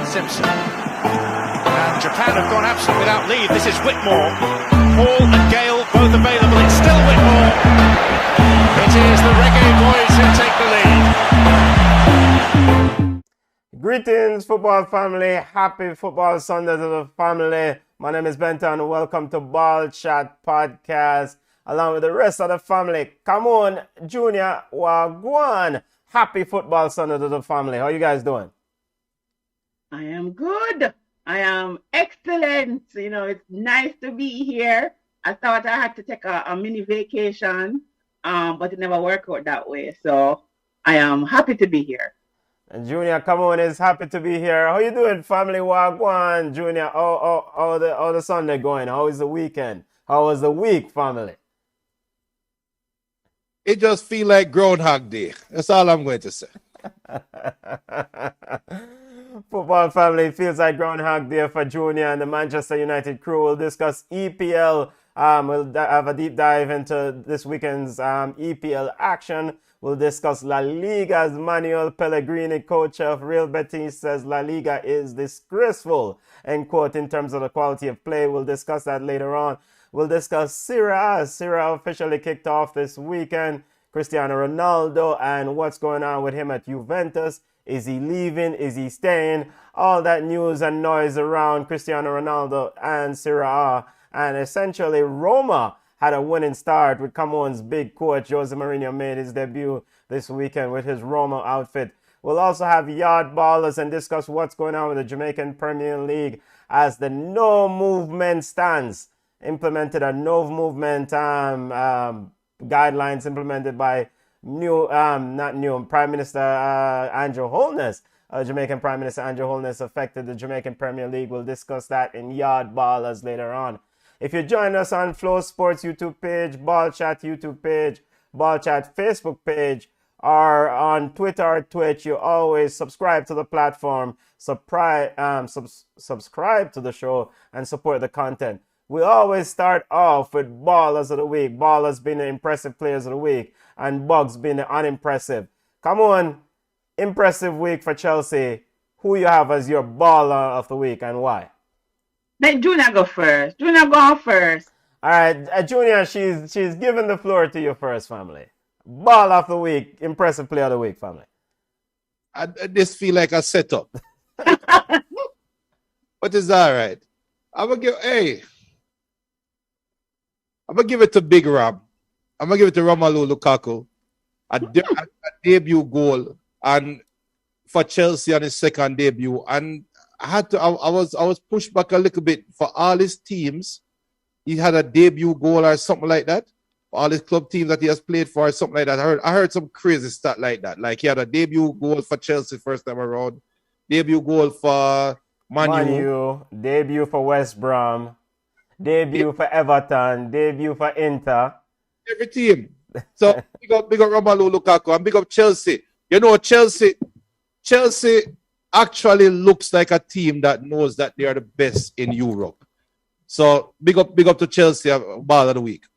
Simpson. And Japan have gone absent without leave. This is Whitmore. Hall and Gale both available. It's still Whitmore. It is the Reggae Boys who take the lead. Greetings, football family. Happy Football Sunday to the family. My name is Benton. Welcome to Ball Chat Podcast. Along with the rest of the family. Come on, Junior Wagwan. Happy Football Sunday to the family. How you guys doing? I am good. I am excellent. You know, it's nice to be here. I thought I had to take a mini vacation, but it never worked out that way. So I am happy to be here. And Junior, come on, is happy to be here. How you doing, family Wagwan? Junior, how the Sunday going? How is the weekend? How was the week, family? It just feel like Groundhog Day. That's all I'm going to say. Football family, feels like Groundhog Day for Junior and the Manchester United crew. We'll discuss EPL. We'll have a deep dive into this weekend's EPL action. We'll discuss La Liga's Manuel Pellegrini, coach of Real Betis, says La Liga is disgraceful, end quote, in terms of the quality of play. We'll discuss that later on. We'll discuss Serie A. Serie A officially kicked off this weekend. Cristiano Ronaldo and what's going on with him at Juventus. Is he leaving? Is he staying? All that news and noise around Cristiano Ronaldo and Serie A. And essentially, Roma had a winning start with Cameroon's big coach. Jose Mourinho made his debut this weekend with his Roma outfit. We'll also have yard ballers and discuss what's going on with the Jamaican Premier League as the no movement stance implemented a no movement guidelines implemented by Prime Minister Andrew Holness. Jamaican Prime Minister Andrew Holness affected the Jamaican Premier League. We'll discuss that in Yard Ballers later on. If you join us on FlowSports YouTube page, Ball Chat YouTube page, Ball Chat Facebook page, or on Twitter or Twitch, you always subscribe to the platform, subscribe to the show, and support the content. We always start off with Ballers of the Week. Ballers being the impressive players of the week and Bugs being the unimpressive. Come on, impressive week for Chelsea. Who you have as your Baller of the Week and why? Let Junior go first. Junior go first. All right, Junior, she's giving the floor to you first, family. Ball of the Week, impressive player of the week, family. I just feel like a setup. But it's all right. I'm going to give it to Big Ram. I'm going to give it to Romelu Lukaku. A debut goal and for Chelsea on his second debut. And I was pushed back a little bit for all his teams. He had a debut goal or something like that. For all his club teams that he has played for or something like that. I heard some crazy stat like that. Like he had a debut goal for Chelsea first time around. Debut goal for Man U. Debut for West Brom. Debut for Everton, debut for Inter. Every team. So big up Romelu Lukaku and big up Chelsea. You know, Chelsea actually looks like a team that knows that they are the best in Europe. So big up to Chelsea, Ball of the Week.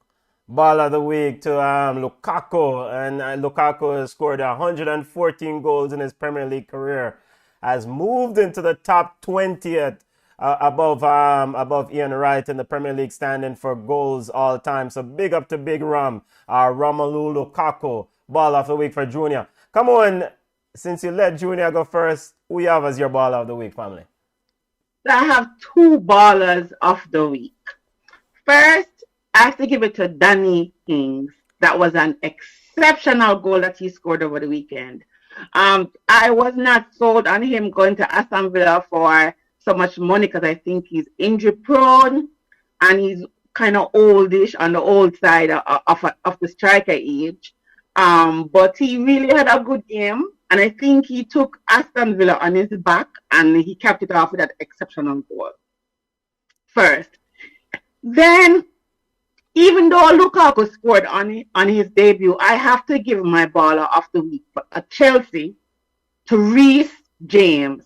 Ball of the Week to Lukaku. And Lukaku has scored 114 goals in his Premier League career. Has moved into the top 20th. Above Ian Wright in the Premier League standing for goals all time. So big up to Big Ram, Romelu Lukaku, Ball of the Week for Junior. Come on, since you let Junior go first, who you have as your Ball of the Week, family? I have two Ballers of the Week. First, I have to give it to Danny Ings. That was an exceptional goal that he scored over the weekend. I was not sold on him going to Aston Villa for so much money because I think he's injury prone and he's kind of oldish on the old side of the striker age. But he really had a good game and I think he took Aston Villa on his back and he capped it off with that exceptional goal. First. Then, even though Lukaku scored on his debut, I have to give my Baller of the Week at Chelsea to Reece James.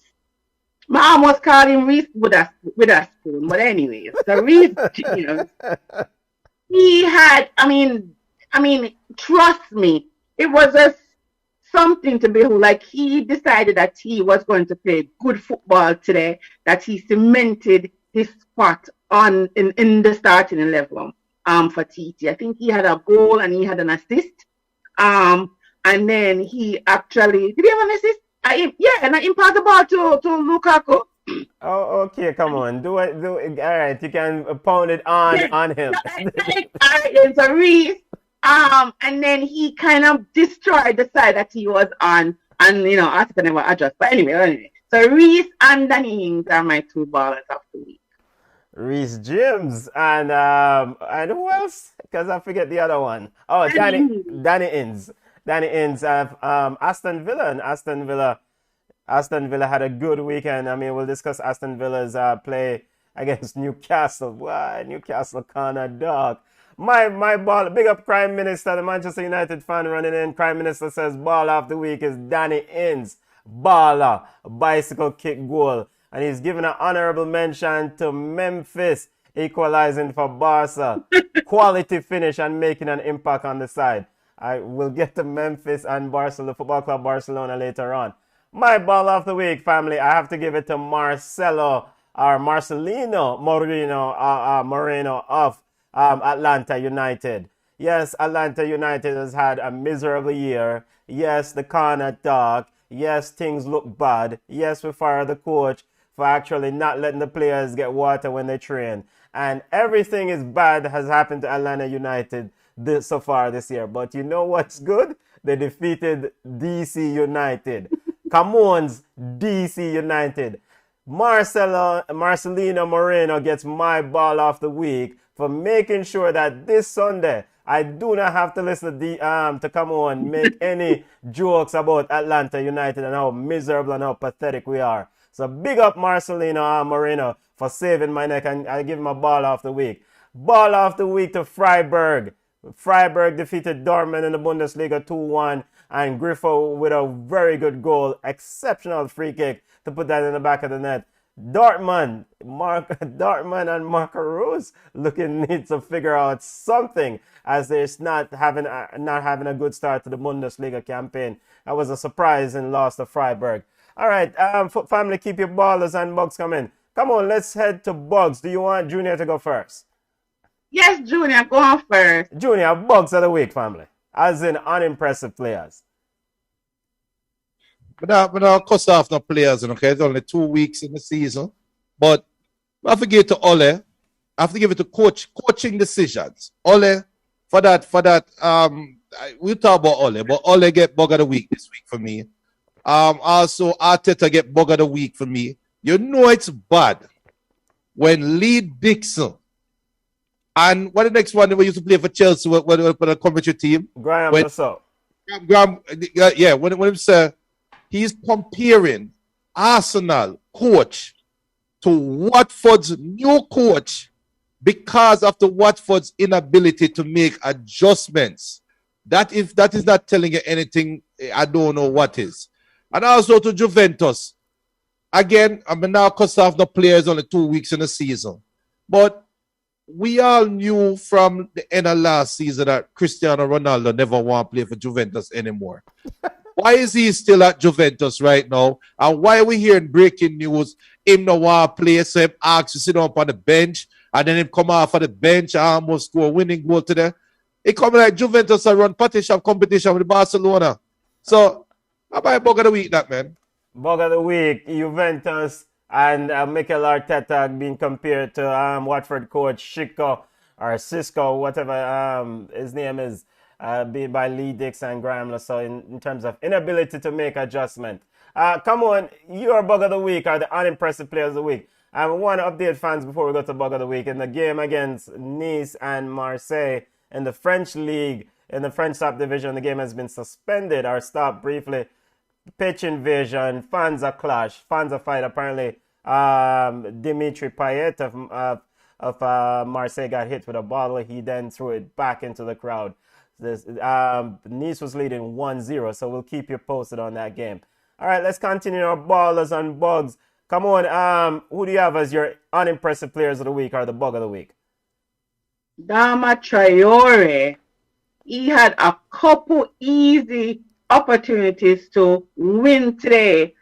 I almost called him Reese with a spoon, but anyways, the Reece James, he had, I mean, trust me, it was a something to behold. Like, he decided that he was going to play good football today, that he cemented his spot in the starting 11 for TT. I think he had a goal and he had an assist. And then he actually did he have an assist? And I impart the ball to Lukaku. Oh, okay, come on. Do it. All right, you can pound it on him. So Reese, and then he kind of destroyed the side that he was on, and Arteta never adjust. But anyway. So Reese and Danny Ings are my two ballers of the week. Reese James and who else? Because I forget the other one. Oh, Danny Ings. Danny Ings of Aston Villa, and Aston Villa had a good weekend. I mean, we'll discuss Aston Villa's play against Newcastle. Why, Newcastle corner dog. My ball, big up Prime Minister, the Manchester United fan running in. Prime Minister says ball of the week is Danny Ings. Baller, bicycle kick goal. And he's given an honorable mention to Memphis, equalizing for Barca. Quality finish and making an impact on the side. I will get to Memphis and Barcelona, Football Club Barcelona later on. My ball of the week, family, I have to give it to Marcelino Moreno of Atlanta United. Yes, Atlanta United has had a miserable year. Yes, the corner dog. Yes, things look bad. Yes, we fired the coach for actually not letting the players get water when they train. And everything is bad has happened to Atlanta United so far this year. But you know what's good? They defeated DC United. Come on, DC United. Marcelino Moreno gets my ball of the week for making sure that this Sunday I do not have to listen to come on make any jokes about Atlanta United and how miserable and how pathetic we are. So big up Marcelino Moreno for saving my neck, and I give him a ball of the week. Ball of the week to Freiburg. Freiburg defeated Dortmund in the Bundesliga 2-1, and Griffo with a very good goal, exceptional free kick to put that in the back of the net. Dortmund and Marco Rose need to figure out something, as they're not having a good start to the Bundesliga campaign. That was a surprising loss to Freiburg. All right, family, keep your ballers and bugs coming. Come on, let's head to bugs. Do you want Junior to go first? Yes, Junior, go on first. Junior, bugs of the week, family, as in unimpressive players. But I'll cuss off no players, okay? It's only 2 weeks in the season. But I have to give it to Ole. I have to give it to coaching decisions. Ole, for that, we'll talk about Ole, but Ole get bug of the week this week for me. Also, Arteta get bug of the week for me. You know it's bad when Lee Dixon and what the next one we used to play for Chelsea when the commentary team. Graham, when him say he's comparing Arsenal coach to Watford's new coach because of the Watford's inability to make adjustments. If that is not telling you anything, I don't know what is. And also to Juventus. Again, I'm now cussed off the players only 2 weeks in the season. But we all knew from the end of last season that Cristiano Ronaldo never want to play for Juventus anymore. Why is he still at Juventus right now? And why are we hearing breaking news? Him no want to play, so him asked to sit up on the bench, and then him come off of the bench and almost score a winning goal today. It come like Juventus are run party shop competition with Barcelona. So, how about bug of the week that, man? Bug of the week, Juventus and Mikel Arteta being compared to Watford coach Cisco, whatever his name is, being by Lee Dixon and Graham Lasso in terms of inability to make adjustment. Come on, your bug of the week are the unimpressive players of the week. I want to update fans before we go to bug of the week. In the game against Nice and Marseille in the French league, in the French top division, the game has been suspended or stopped briefly. Pitch invasion, fans are clash, fans are fight. Apparently, Dimitri Payet of Marseille got hit with a bottle. He then threw it back into the crowd. Nice was leading 1-0, so we'll keep you posted on that game. All right, let's continue our ballers and bugs. Come on, who do you have as your unimpressive players of the week or the bug of the week? Dama Traore. He had a couple easy opportunities to win today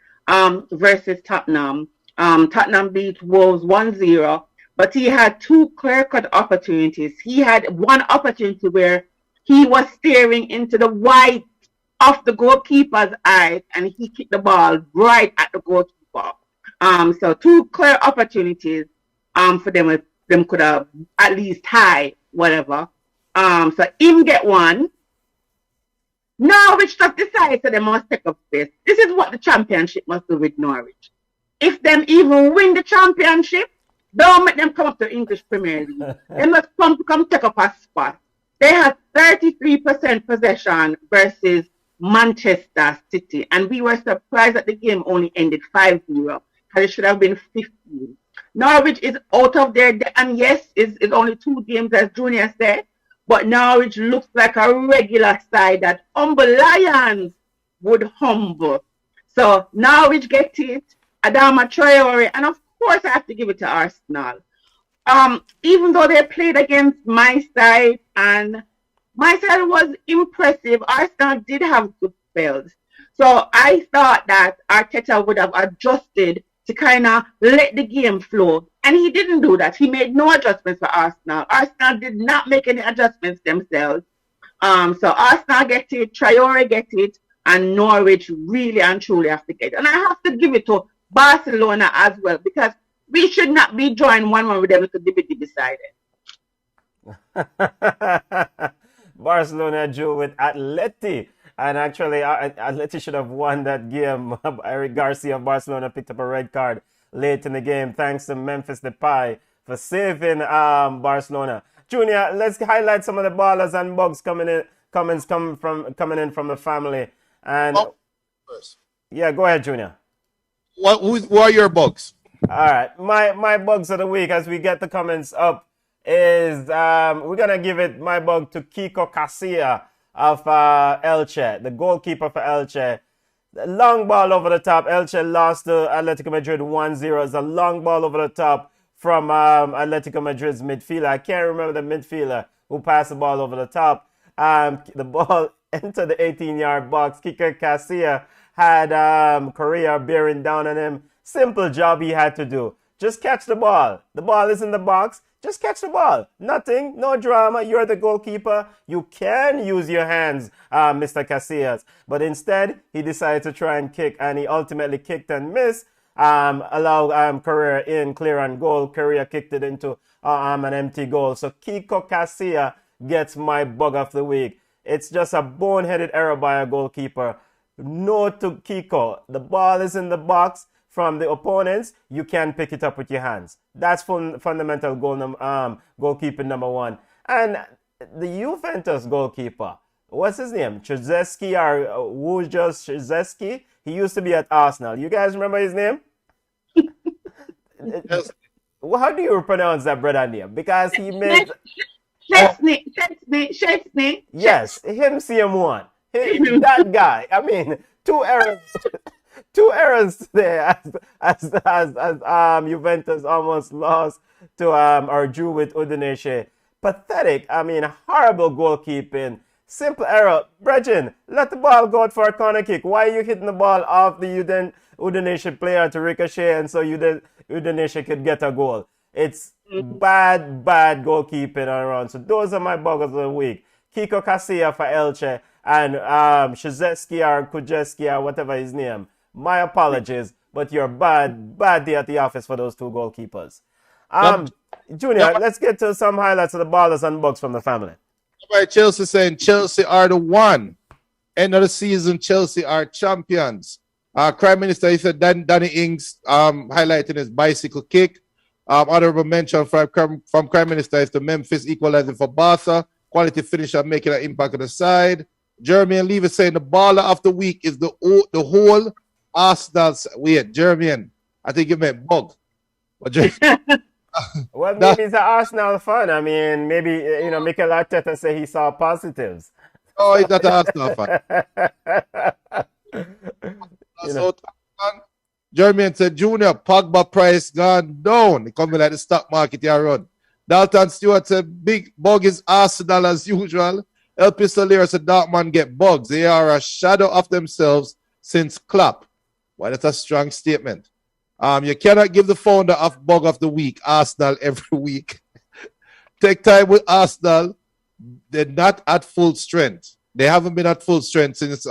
versus Tottenham. Tottenham beat Wolves 1-0, but he had two clear-cut opportunities. He had one opportunity where he was staring into the white of the goalkeeper's eyes, and he kicked the ball right at the goalkeeper. So two clear opportunities for them. If them could have at least tie whatever. So him get one. Norwich just decided that they must take up space. This is what the championship must do with Norwich. If them even win the championship, don't make them come up to English Premier League. They must come take up a spot. They have 33% possession versus Manchester City, and we were surprised that the game only ended 5-0 because it should have been 15. Norwich is out of there, and yes, it's only 2 games, as Junior said, but Norwich looks like a regular side that humble Lions would humble. So Norwich get it, Adama Traore, and of course I have to give it to Arsenal. Even though they played against my side, and my side was impressive, Arsenal did have good spells. So I thought that Arteta would have adjusted to kind of let the game flow. And he didn't do that. He made no adjustments for Arsenal. Arsenal did not make any adjustments themselves. So Arsenal get it, Traore get it, and Norwich really and truly have to get it. And I have to give it to Barcelona as well, because we should not be joined 1-1 with them to be decided. Barcelona drew with Atleti. And actually, Atleti should have won that game. Eric Garcia of Barcelona picked up a red card late in the game, thanks to Memphis Depay for saving Barcelona. Junior, let's highlight some of the ballers and bugs coming in from the family. And yeah, go ahead, Junior. Who are your bugs? All right, my bugs of the week, as we get the comments up, is we're gonna give it my bug to Kiko Casilla of Elche, the goalkeeper for Elche. The long ball over the top. Elche lost to Atletico Madrid 1-0. It's a long ball over the top from Atletico Madrid's midfielder. I can't remember the midfielder who passed the ball over the top. The ball entered the 18-yard box. Kiko Casilla had Correa bearing down on him. Simple job he had to do. Just catch the ball. The ball is in the box. Just catch the ball. Nothing, no drama. You're the goalkeeper. You can use your hands, Mr. Casillas. But instead, he decided to try and kick, and he ultimately kicked and missed. Allowed Correa in, clear and goal. Correa kicked it into an empty goal. So Kiko Casilla gets my bug of the week. It's just a boneheaded error by a goalkeeper. No to Kiko. The ball is in the box. From the opponents, you can pick it up with your hands. That's fundamental goalkeeping number one. And the Juventus goalkeeper, what's his name? Trzeski or Wojciech Trzeski? He used to be at Arsenal. You guys remember his name? Yes. How do you pronounce that brother name? Because he made... Chesney. Yes, him CM1. That guy. I mean, 2 errors. 2 errors there as Juventus almost lost to or drew with Udinese. Pathetic. I mean, horrible goalkeeping. Simple error. Bregin, let the ball go out for a corner kick. Why are you hitting the ball off the Udinese player to ricochet and so Udinese could get a goal? It's bad goalkeeping around. So those are my buggers of the week. Kiko Casilla for Elche and Shizeski or Kujeski or whatever his name. My apologies, but you're bad day at the office for those 2 goalkeepers. Junior, let's get to some highlights of the ballers and bugs from the family. Right, Chelsea saying Chelsea are the one. End of the season, Chelsea are champions. Prime Minister, he said Danny Ings highlighting his bicycle kick. Honorable mention from Prime Minister is the Memphis equalizing for Barca. Quality finisher making an impact on the side. Jeremy and Lever saying the baller of the week is the whole Arsenal's Jeremy. I think you meant bug. Well, maybe he's an Arsenal fan. I mean, maybe, Mikel Arteta say he saw positives. Oh, he's not an Arsenal fan. Jeremy said, Junior, Pogba price gone down. It coming like the stock market here run. Dalton Stewart said, big bug is Arsenal as usual. El Pistoleros and Dortmund get bugs. They are a shadow of themselves since Klopp. Well, that's a strong statement. You cannot give the founder of bug of the week, Arsenal, every week. Take time with Arsenal. They're not at full strength. They haven't been at full strength since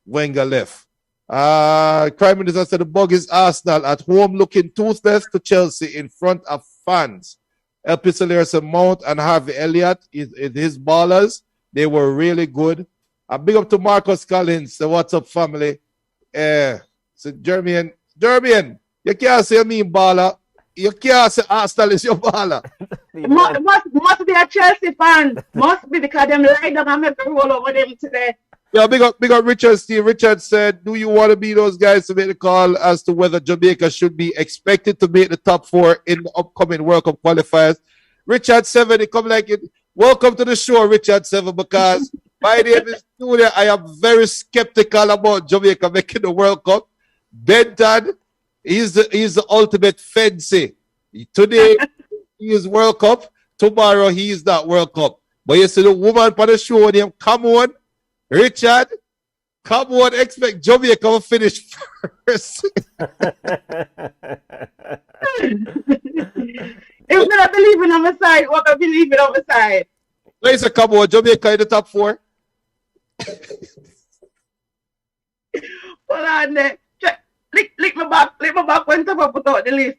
Wenger left. Crime Minister said the bug is Arsenal at home looking toothless to Chelsea in front of fans. El Pistoleros Mount and Harvey Elliott, his ballers, they were really good. A big up to Marcus Collins. So what's up, family? So Jeremian, you can't say me baller. You can't say Arsenal is your baller. must be a Chelsea fan. Must be because them lie down and make a roll over them today. Yeah, big up Richard Steve. Richard said, do you want to be those guys to make the call as to whether Jamaica should be expected to make the top 4 in the upcoming World Cup qualifiers? Richard 7, he come like it. Welcome to the show, Richard 7, because my name is Julia. I am very skeptical about Jamaica making the World Cup. Benton, he's the ultimate fancy. Today, he is World Cup. Tomorrow, he is not World Cup. But you see the woman on the show, him, come on. Richard, come on, expect Jamaica to finish first. If we don't believe in on the side, what can believe in on the side? Let's say, come on, Jamaica in the top 4. Hold on there. Lick my back when top put out the list.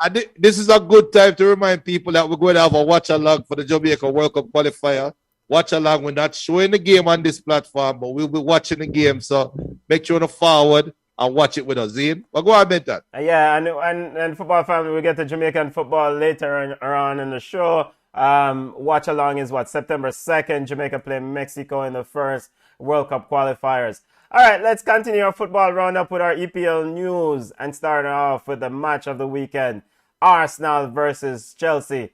And this is a good time to remind people that we're going to have a watch along for the Jamaica World Cup qualifier. Watch along. We're not showing the game on this platform, but we'll be watching the game. So make sure to forward and watch it with us, Zine. But go on, Benton. Yeah, and football family, we get to Jamaican football later on in the show. Watch along is September 2nd. Jamaica play Mexico in the first World Cup qualifiers. All right, let's continue our football roundup with our EPL news and start off with the match of the weekend. Arsenal versus Chelsea.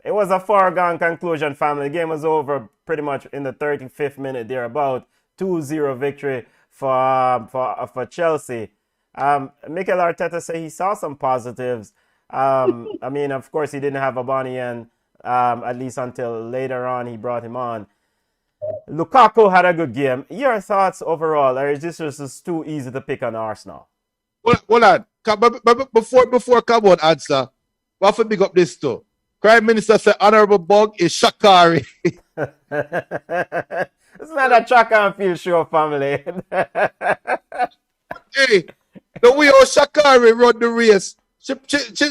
It was a foregone conclusion, family. The game was over pretty much in the 35th minute thereabout. 2-0 victory for Chelsea. Mikel Arteta said he saw some positives. I mean, of course, he didn't have Aubameyang, at least until later on he brought him on. Lukaku had a good game. Your thoughts overall, or is this just too easy to pick on Arsenal? Hold on. Before come on answer, we have to big up this too. Prime Minister said honorable bug is Shakari. It's not a track and field show, family. Hey, the way how Shakari run the race, she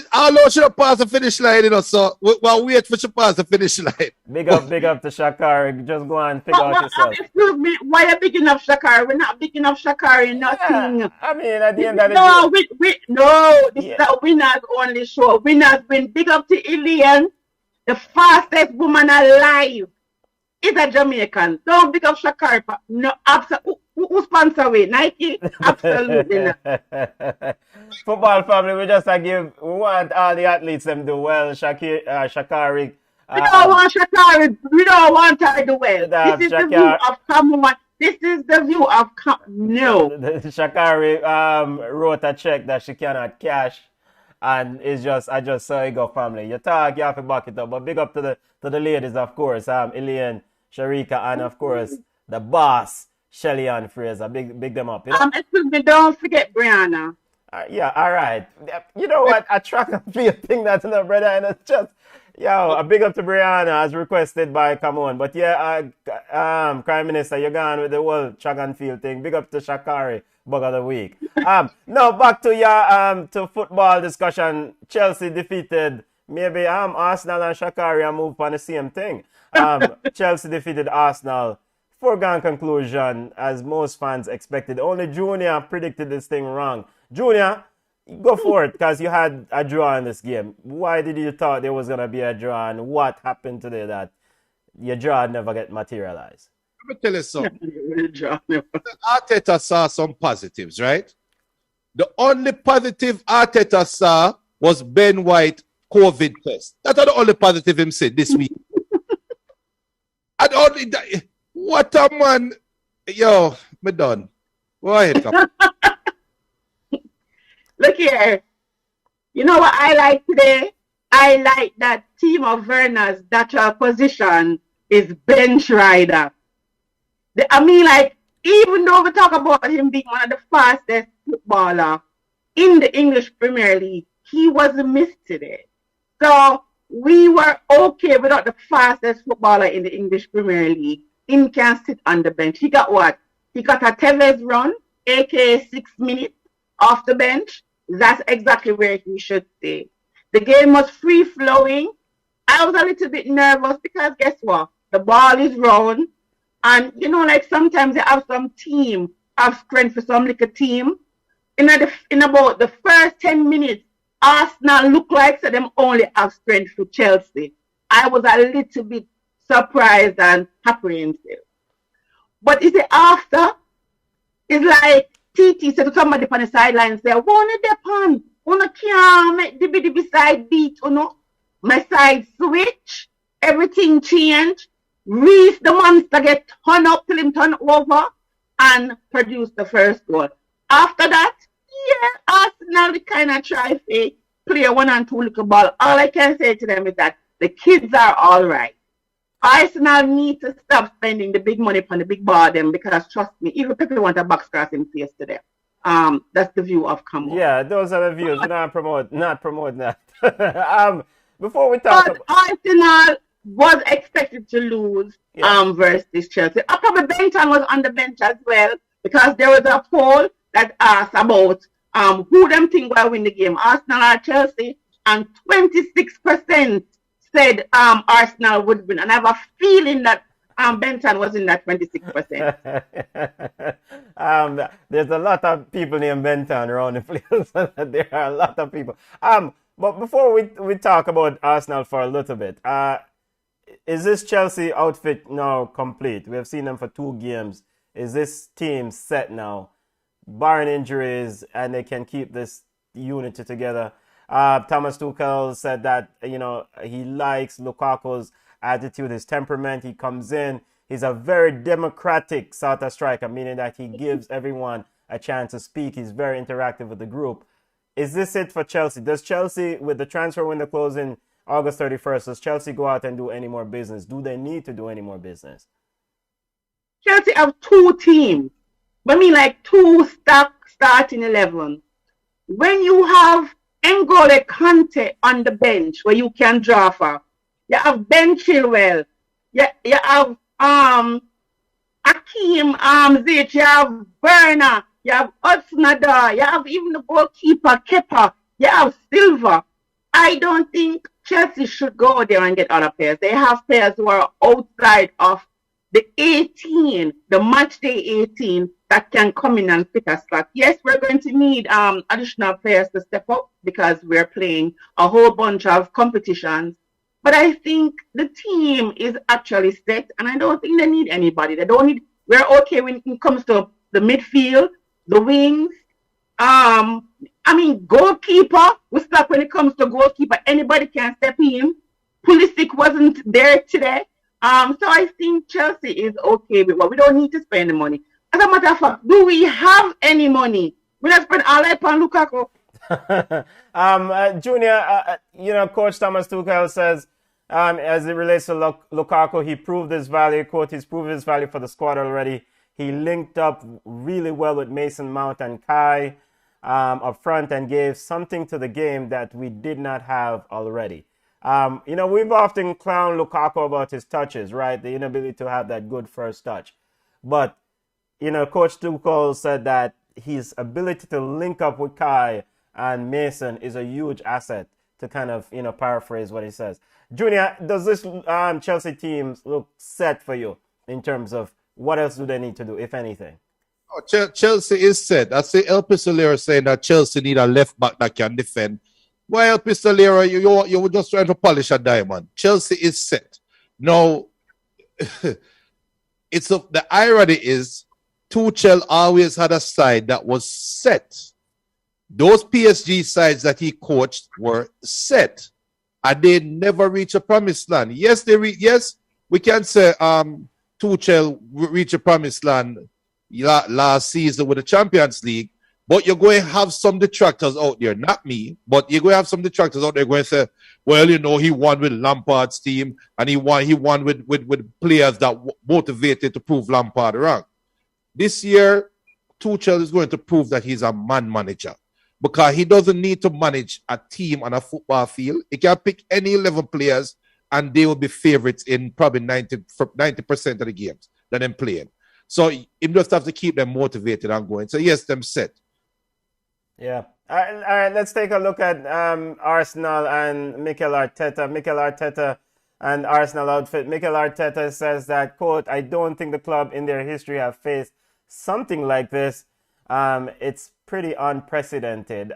how long should have passed the finish line, you know, so we'll wait for she pass the finish line. Big up to Shakari. Just go and figure out yourself. Excuse me, why are you big enough Shakari? We're not big enough Shakari, nothing. Yeah, I mean, at the end of the day. This is a winners only show. Winners win. Big up to Ilian, the fastest woman alive. Is a Jamaican. Don't big up Shakari. No, absolutely. Who sponsor we? Nike? Absolutely not. Football family, we want all the athletes them do well. Shakari. We don't want Shakari. We don't want her to do well. This is the view of common. This is the view of no. Shakari wrote a check that she cannot cash, and I just saw it go, family. You talk, you have to back it up. But big up to the ladies, of course. Ilian, Sharika, and of course the boss, Shelly and Fraser. Big them up. You know? Excuse me, don't forget Brianna. Yeah, all right. You know what? A track and field thing that's in the brother, and it's just, a big up to Brianna as requested by Come On. But yeah, Prime Minister, you're gone with the whole track and field thing. Big up to Shakari, bug of the week. Now back to your to football discussion. Chelsea defeated maybe Arsenal and Shakari and move on the same thing. Chelsea defeated Arsenal. Foregone conclusion, as most fans expected. Only Junior predicted this thing wrong. Junior, go for it, because you had a draw in this game. Why did you thought there was going to be a draw, and what happened today that your draw never get materialized? Let me tell you something. Arteta saw some positives, right? The only positive Arteta saw was Ben White COVID test. That's the only positive him said this week. And only that, what a man. Yo, me done. Go ahead, come. Look here. You know what I like today? I like that team of Verner's natural position is bench rider. I mean, like, even though we talk about him being one of the fastest footballer in the English Premier League, he wasn't missed today. So we were okay without the fastest footballer in the English Premier League. Him can sit on the bench. He got what? He got a Tevez run, aka 6 minutes off the bench. That's exactly where he should stay. The game was free flowing. I was a little bit nervous because guess what? The ball is round. And you know, like sometimes you have some team have strength for some little team. In about the first 10 minutes, Arsenal look like so them only have strength for Chelsea. I was a little bit surprised and apprehensive. But is it after? It's like TT said to somebody on the sideline say, wanna depend, wanna can't make the side beat, you know? My side switch, everything change. Reese the monster get turn up till him turn over and produce the first goal. After that, yeah, Arsenal kind of try to play 1 and 2 little ball. All I can say to them is that the kids are all right. Arsenal need to stop spending the big money on the big ball them because trust me, even people want a box cross in face today. That's the view of Camo. Yeah, those are the views. We're not promote that. Before we talk about Arsenal was expected to lose versus Chelsea. Probably Benton was on the bench as well because there was a poll that asked about who them think will win the game, Arsenal or Chelsea, and 26% said Arsenal would win. And I have a feeling that Benton was in that 26%. There's a lot of people named Benton around the place. There are a lot of people. But before we talk about Arsenal for a little bit, is this Chelsea outfit now complete? We have seen them for 2 games. Is this team set now, barring injuries, and they can keep this unity together? Thomas Tuchel said that, you know, he likes Lukaku's attitude, his temperament. He comes in. He's a very democratic sort of striker, meaning that he gives everyone a chance to speak. He's very interactive with the group. Is this it for Chelsea? Does Chelsea, with the transfer window closing August 31st, does Chelsea go out and do any more business? Do they need to do any more business? Chelsea have 2 teams. I mean, like 2 starting 11. When you have N'Golo Kante on the bench where you can draw for, you have Ben Chilwell, you have Akeem Ziyech, you have Werner, you have Hudson-Odoi, you have even the goalkeeper Kepa, you have Silva. I don't think Chelsea should go there and get other players. They have players who are outside of the 18, the match day 18, that can come in and fit a slot. Yes, we're going to need additional players to step up because we're playing a whole bunch of competitions. But I think the team is actually set, and I don't think they need anybody. We're okay when it comes to the midfield, the wings. Goalkeeper, we stop when it comes to goalkeeper. Anybody can step in. Pulisic wasn't there today. So I think Chelsea is okay with what we don't need to spend the money. As a matter of fact, do we have any money? We don't spend all that on Lukaku. Junior, Coach Thomas Tuchel says, as it relates to Lukaku, he proved his value. Quote, he's proven his value for the squad already. He linked up really well with Mason Mount and Kai up front and gave something to the game that we did not have already. We've often clowned Lukaku about his touches, right? The inability to have that good first touch. But, Coach Tuchel said that his ability to link up with Kai and Mason is a huge asset, to kind of, paraphrase what he says. Junior, does this Chelsea team look set for you in terms of what else do they need to do, if anything? Oh, Chelsea is set. I see El Pistolero saying that Chelsea need a left back that can defend. Why El Pistolero, you were just trying to polish a diamond. Chelsea is set. Now, the irony is Tuchel always had a side that was set. Those PSG sides that he coached were set, and they never reach a promised land. Yes, we can say Tuchel reached a promised land last season with the Champions League, But you're going to have some detractors out there, not me, but you're going to have some detractors out there going to say, well, you know, he won with Lampard's team and he won with players that motivated to prove Lampard wrong. This year, Tuchel is going to prove that he's a man manager because he doesn't need to manage a team on a football field. He can pick any 11 players and they will be favorites in probably 90% of the games that they're playing. So you just have to keep them motivated and going. So yes, them set. Yeah. All right, let's take a look at Arsenal and Mikel Arteta. Mikel Arteta and Arsenal outfit. Mikel Arteta says that, quote, I don't think the club in their history have faced something like this. It's pretty unprecedented.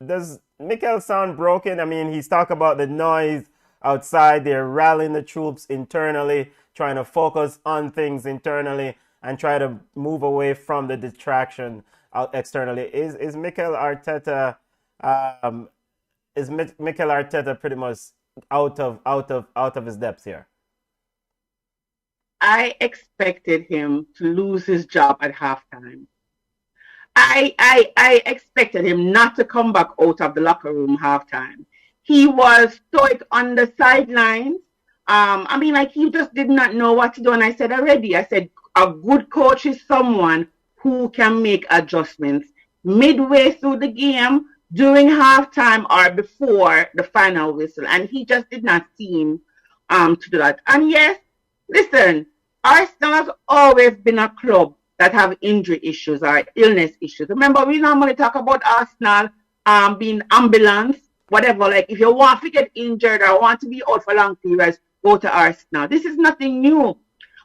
Does Mikel sound broken? I mean, he's talking about the noise outside. They're rallying the troops internally, trying to focus on things internally and try to move away from the distraction out externally. Is Mikel Arteta pretty much out of his depths here? I expected him to lose his job at halftime. I expected him not to come back out of the locker room halftime. He was stoic on the sidelines. I mean, like, he just did not know what to do. And I said already, a good coach is someone who can make adjustments midway through the game, during halftime, or before the final whistle. And he just did not seem to do that. And yes, listen, Arsenal has always been a club that have injury issues or illness issues. Remember, we normally talk about Arsenal being ambulance, whatever. Like, if you want to get injured or want to be out for long periods, go to Arsenal. This is nothing new.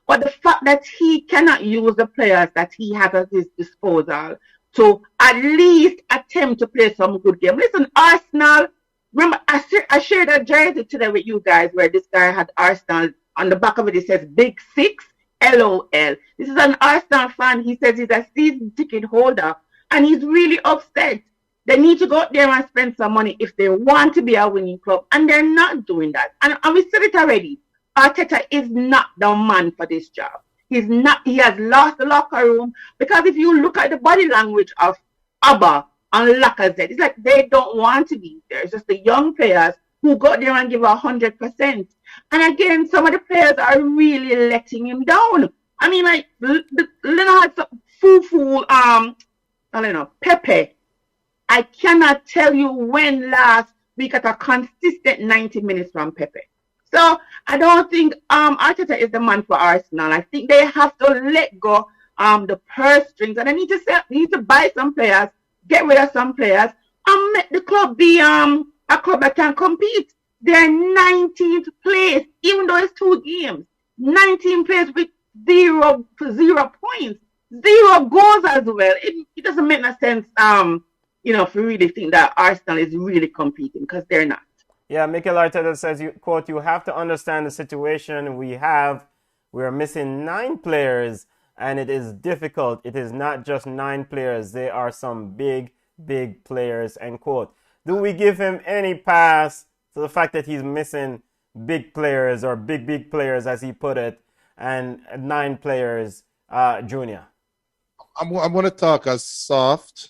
But the fact that he cannot use the players that he has at his disposal to at least attempt to play some good game. Listen, Arsenal, remember, I shared a jersey today with you guys where this guy had Arsenal. On the back of it, it says Big Six, LOL. This is an Arsenal fan. He says he's a season ticket holder and he's really upset. They need to go out there and spend some money if they want to be a winning club, and they're not doing that. And we said it already. Arteta is not the man for this job. He's not. He has lost the locker room, because if you look at the body language of Abba and Lacazette, it's like they don't want to be there. It's just the young players who go there and give 100%. And again, some of the players are really letting him down. I mean, like, Leonard Fufu, I don't know, Pepe. I cannot tell you when last we got a consistent 90 minutes from Pepe. So I don't think Arteta is the man for Arsenal. I think they have to let go the purse strings, and they need to buy some players, get rid of some players, and make the club be a club that can compete. They're 19th place, even though it's 2 games. 19th place with 0 points, 0 goals as well. It doesn't make no sense, if you really think that Arsenal is really competing, because they're not. Yeah, Mikel Arteta says, quote, you have to understand the situation we have. We are missing 9 players, and it is difficult. It is not just 9 players. They are some big, big players, end quote. Do we give him any pass to the fact that he's missing big players, or big players, as he put it, and 9 players, Junior? I'm going to talk as soft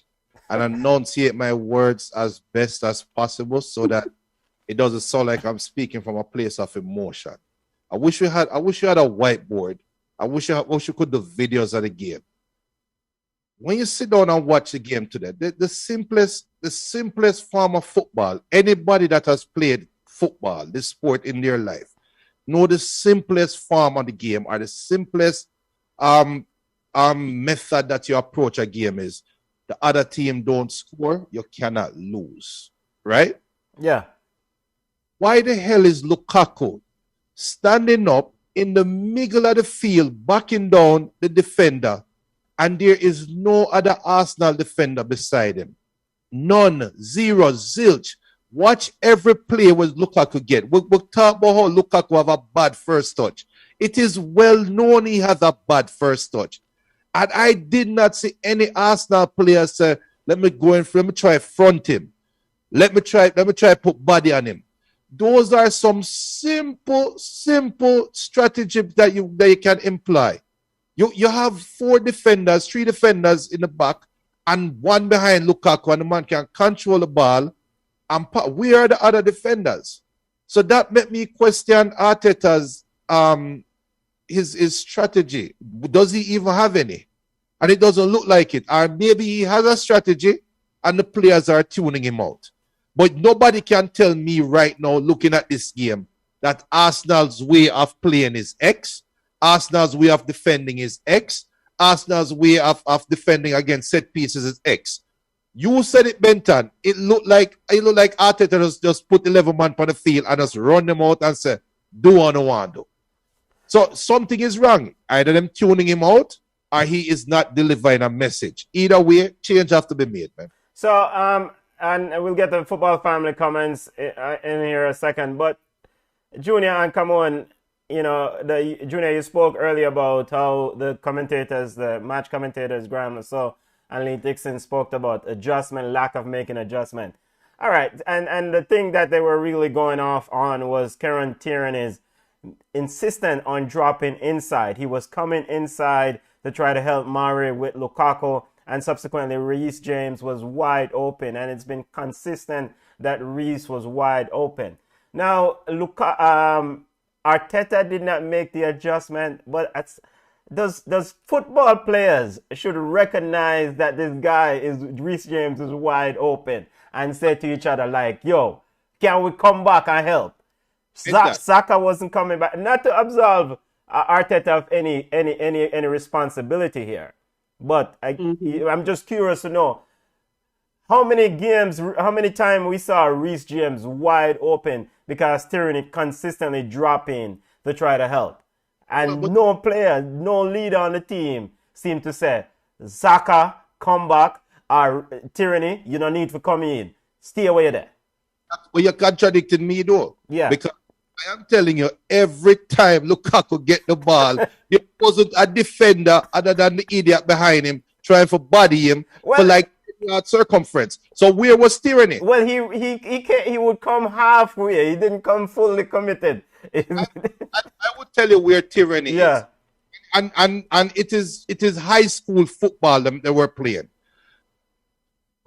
and enunciate my words as best as possible so that it doesn't sound like I'm speaking from a place of emotion. I wish you had a whiteboard. I wish you could do videos of the game. When you sit down and watch the game today, the simplest form of football, anybody that has played football, this sport in their life, know the simplest form of the game, or the simplest method that you approach a game is the other team don't score, you cannot lose. Right? Yeah. Why the hell is Lukaku standing up in the middle of the field, backing down the defender, and there is no other Arsenal defender beside him? None. 0. Zilch. Watch every play with Lukaku get. We'll talk about how Lukaku have a bad first touch. It is well known he has a bad first touch. And I did not see any Arsenal players say, let me try front him. Let me try put body on him. Those are some simple strategies that you can employ. You have 3 defenders in the back, and one behind Lukaku, and the man can control the ball, and where are the other defenders? So that made me question Arteta's his strategy. Does he even have any? And it doesn't look like it. Or maybe he has a strategy and the players are tuning him out. But nobody can tell me right now, looking at this game, that Arsenal's way of playing is X, Arsenal's way of defending is X, Arsenal's way of defending against set pieces is X. You said it, Benton. It looked like Arteta just put 11 man on the field and just run them out and say, do what you want to do. So something is wrong. Either them tuning him out or he is not delivering a message. Either way, change have to be made, man. So, and we'll get the football family comments in here a second. But Junior, and come on, Junior, you spoke earlier about how the match commentators, Graham Lasso and Lee Dixon, spoke about adjustment, lack of making adjustment. All right, and the thing that they were really going off on was Kieran Tierney's insistent on dropping inside. He was coming inside to try to help Mari with Lukaku, and subsequently Reece James was wide open, and it's been consistent that Reece was wide open. Now, Arteta did not make the adjustment, but does football players should recognize that this guy Reece James is wide open and say to each other like, yo, can we come back and help? Saka wasn't coming back. Not to absolve Arteta of any responsibility here, but I'm just curious to know how many times we saw Reece James wide open because Tierney consistently dropping to try to help. And no player, no leader on the team seemed to say, Saka, come back, or Tierney, you don't need to come in. Stay away there. Well, you're contradicting me, though. Yeah. Because I am telling you, every time Lukaku get the ball, there wasn't a defender other than the idiot behind him trying to body him for like circumference. So where was Tierney? Well, he would come halfway. He didn't come fully committed. I would tell you where Tierney is. And it is high school football that they were playing.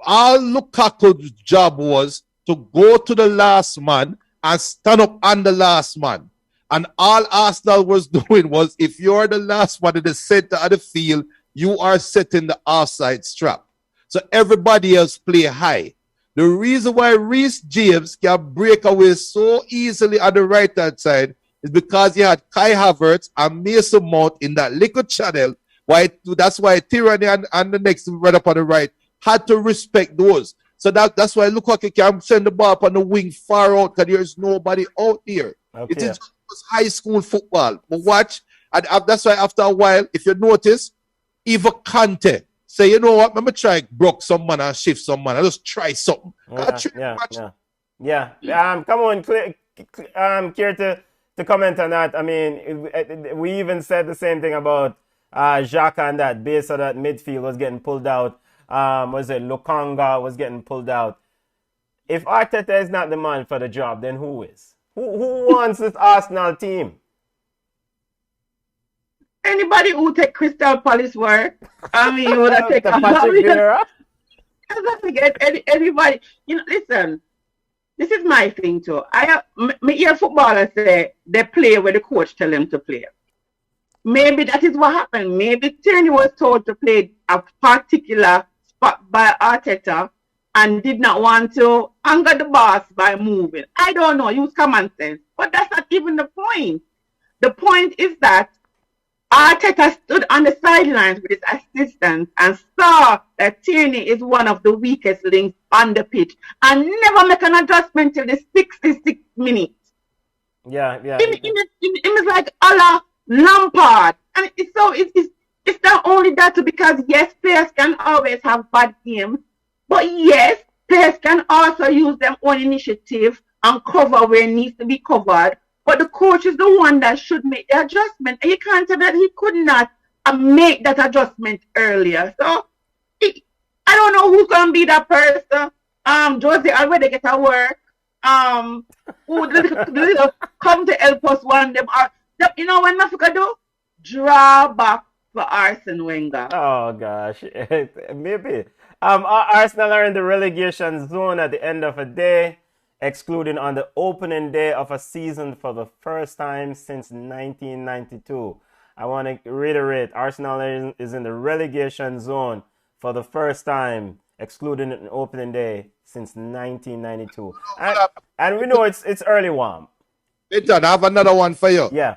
All Lukaku's job was to go to the last man and stand up on the last man. And all Arsenal was doing was, if you're the last one in the center of the field, you are setting the offside trap. So everybody else play high. The reason why Reece James can break away so easily on the right-hand side is because he had Kai Havertz and Mason Mount in that little channel. That's why Tierney and the next right up on the right had to respect those. So that's why Lukaku can send the ball up on the wing far out because there's nobody out there. Okay. It is just high school football. But watch, and that's why after a while, if you notice, even Kante say, you know what, I'm going to try broke someone and shift someone. I just try something. Yeah. Come on, care to comment on that. I mean, we even said the same thing about Xhaka and that base of that midfield was getting pulled out. Lokanga was getting pulled out. If Arteta is not the man for the job, then who is? Who wants this Arsenal team? Anybody who take Crystal Palace work, I mean, you would have taken anybody. Listen, this is my thing too. I hear footballers say they play where the coach tell them to play. Maybe that is what happened. Maybe Tierney was told to play a particular spot by Arteta and did not want to anger the boss by moving. I don't know, use common sense. But that's not even the point. The point is that Arteta stood on the sidelines with his assistants and saw that Tierney is one of the weakest links on the pitch and never make an adjustment till the 66th minute. Yeah. It was like a la Lampard. And it's not only that too, because yes, players can always have bad games, but yes, players can also use their own initiative and cover where it needs to be covered. But the coach is the one that should make the adjustment. And you can't tell that he could not make that adjustment earlier. So I don't know who's going to be that person. Jose already get a work. Who come to help us one them. You know when Africa do? Draw back for Arsene Wenger. Oh gosh, maybe. Arsenal are in the relegation zone at the end of a day, excluding on the opening day of a season for the first time since 1992. I want to reiterate, Arsenal is in the relegation zone for the first time, excluding an opening day since 1992. And we know it's early warm. Benton, I have another one for you. Yeah.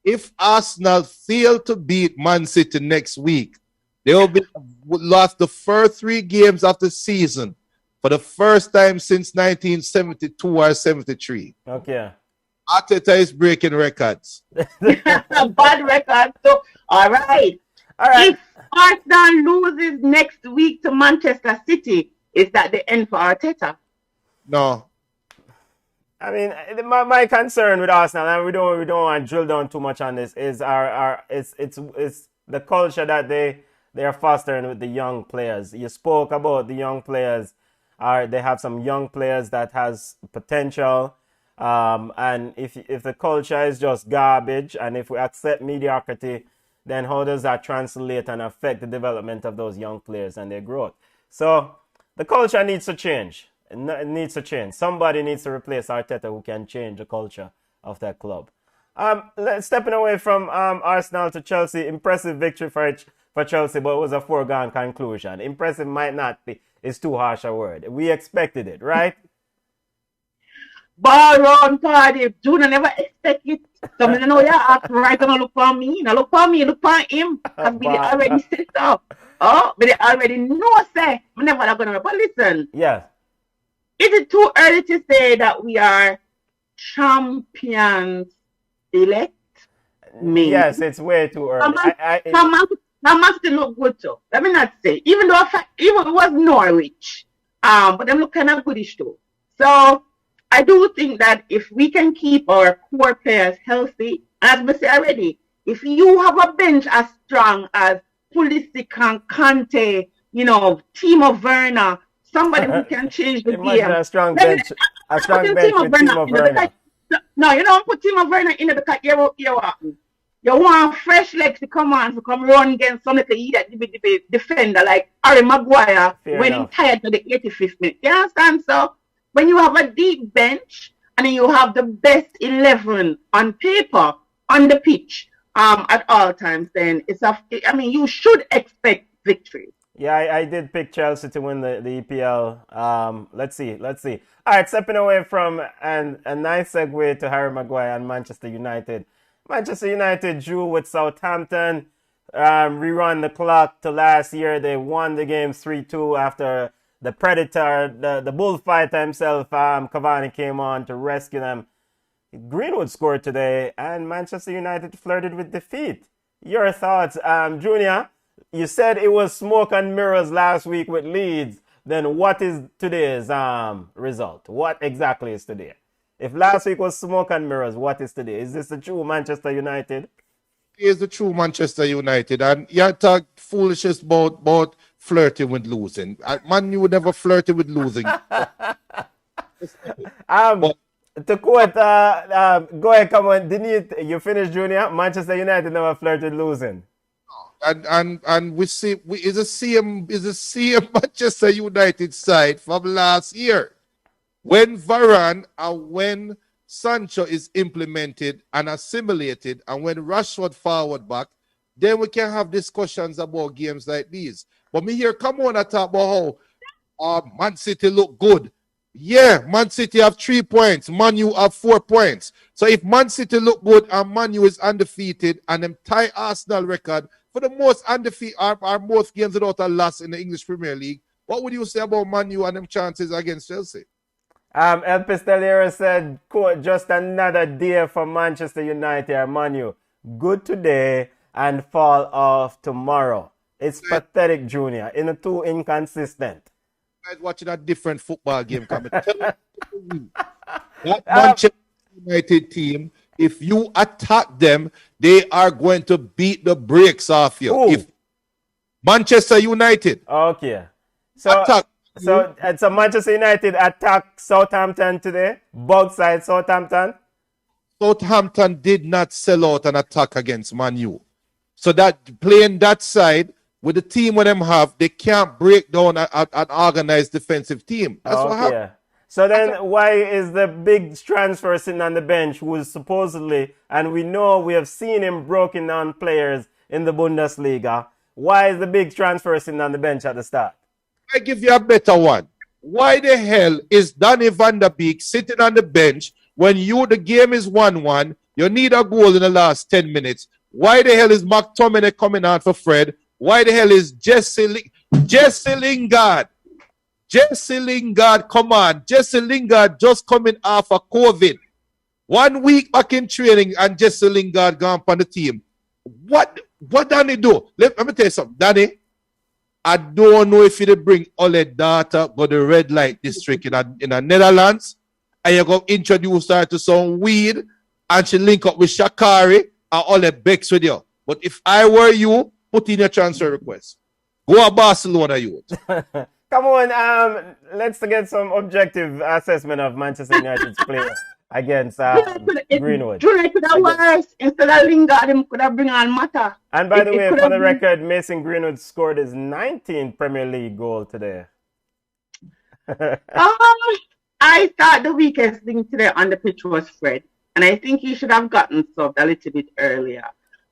If Arsenal fail to beat Man City next week, they will be lost the first 3 games of the season for the first time since 1972 or 73. Okay. Arteta is breaking records. Bad record. So, all right. If Arsenal loses next week to Manchester City, is that the end for Arteta? No. I mean, my concern with Arsenal, and we don't want to drill down too much on this, is it's the culture that they are fostering with the young players. You spoke about the young players. They have some young players that has potential. And if the culture is just garbage, and if we accept mediocrity, then how does that translate and affect the development of those young players and their growth? So the culture needs to change. It needs to change. Somebody needs to replace Arteta who can change the culture of that club. Stepping away from Arsenal to Chelsea, impressive victory for Chelsea, but it was a foregone conclusion. Impressive might not be. It's too harsh a word. We expected it, right? Ball round party. Junior never expect it. So I know you act right and look for me. Now look for me, look for him. Because we already set up. Oh, but they already know, say. I'm never gonna. But listen. Yeah. Is it too early to say that we are champions elect? Maybe. Yes, it's way too early. Some must look good too. Let me not say. Even though even it was Norwich, but them look kind of goodish too. So I do think that if we can keep our core players healthy, as we say already, if you have a bench as strong as Pulisic and Kante, Timo Werner, somebody who can change the game. A strong bench with Timo Werner. No, you don't put Timo Werner in it because you want fresh legs to come run against some little idiot defender like Harry Maguire when he's tired to the 85th minute. You understand? So when you have a deep bench and then you have the best 11 on paper on the pitch at all times, then you should expect victory. Yeah, I did pick Chelsea to win the EPL. Let's see. All right, stepping away from a nice segue to Harry Maguire and Manchester United. Manchester United drew with Southampton, rerun the clock to last year. They won the game 3-2 after the Predator, the bullfighter himself, Cavani, came on to rescue them. Greenwood scored today, and Manchester United flirted with defeat. Your thoughts, Junior? You said it was smoke and mirrors last week with Leeds. Then what is today's result? What exactly is today? If last week was smoke and mirrors, what is today? Is this the true Manchester United? It is the true Manchester United. And you talk foolishness about flirting with losing. Man, you would never flirt with losing. To quote, go ahead, come on. Didn't you finish, Junior? Manchester United never flirted losing. And we see is the same Manchester United side from last year. When Varane and when Sancho is implemented and assimilated, and when Rashford forward back, then we can have discussions about games like these. But me here, come on and talk about how Man City look good. Yeah, Man City have 3 points. Man U have 4 points. So if Man City look good and Man U is undefeated and them tie Arsenal record for the most undefeated are most games without a loss in the English Premier League, what would you say about Man U and them chances against Chelsea? El Pistolero said, quote, just another day for Manchester United or Man U. Good today and fall off tomorrow. It's pathetic, Junior. Too inconsistent. Guys watching a different football game coming. That Manchester United team, if you attack them, they are going to beat the brakes off you. Ooh. If Manchester United. Okay. Attack. So Manchester United attack Southampton today. Bogside Southampton. Southampton did not sell out an attack against Man U. So that playing that side with the team when them have, they can't break down an organized defensive team. That's what happened. Okay. So then why is the big transfer sitting on the bench who is supposedly, and we know we have seen him broken down players in the Bundesliga, why is the big transfer sitting on the bench at the start? I give you a better one. Why the hell is Danny van der Beek sitting on the bench when the game is 1-1, you need a goal in the last 10 minutes? Why the hell is McTominay coming on for Fred? Why the hell is Jesse Lingard? Jesse Lingard, come on. Jesse Lingard just coming off of COVID. 1 week back in training and Jesse Lingard gone on the team. What Danny do? Let me tell you something. Danny, I don't know if you bring Ole Data go the red light district in the Netherlands and you go introduce her to some weed and she link up with Shakari and Ole Bex with you. But if I were you, put in your transfer request. Go to Barcelona, youth. Come on, let's get some objective assessment of Manchester United's play against Greenwood. Julie could have worse. Instead of Lingard, him could have bring on Mata. And by the way, for the record, Mason Greenwood scored his 19th Premier League goal today. I thought the weakest thing today on the pitch was Fred. And I think he should have gotten subbed a little bit earlier.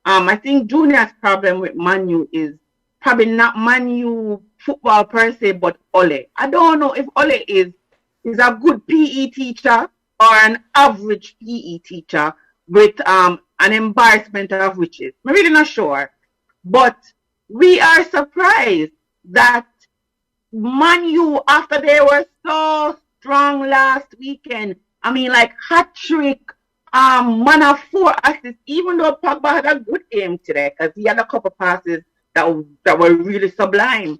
I think Junior's problem with Manu is probably not Manu football per se, but Ole. I don't know if Ole is a good PE teacher or an average PE teacher with an embarrassment of riches. I'm really not sure. But we are surprised that Manu, after they were so strong last weekend, I mean, like hat-trick, man of 4 assists, even though Pogba had a good game today because he had a couple passes that were really sublime.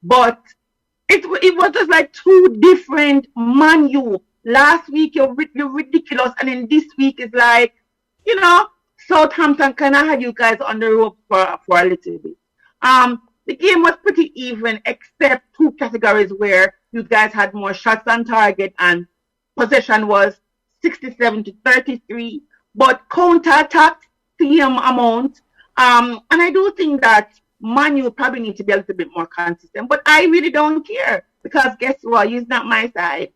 But it was just like two different Manu. Last week you're ridiculous, and then this week is like, Southampton kind of had you guys on the rope for a little bit. The game was pretty even, except two categories where you guys had more shots on target and possession was 67 to 33, but counter-attack, same amount. And I do think that Manu probably need to be a little bit more consistent, but I really don't care because guess what? He's not my side.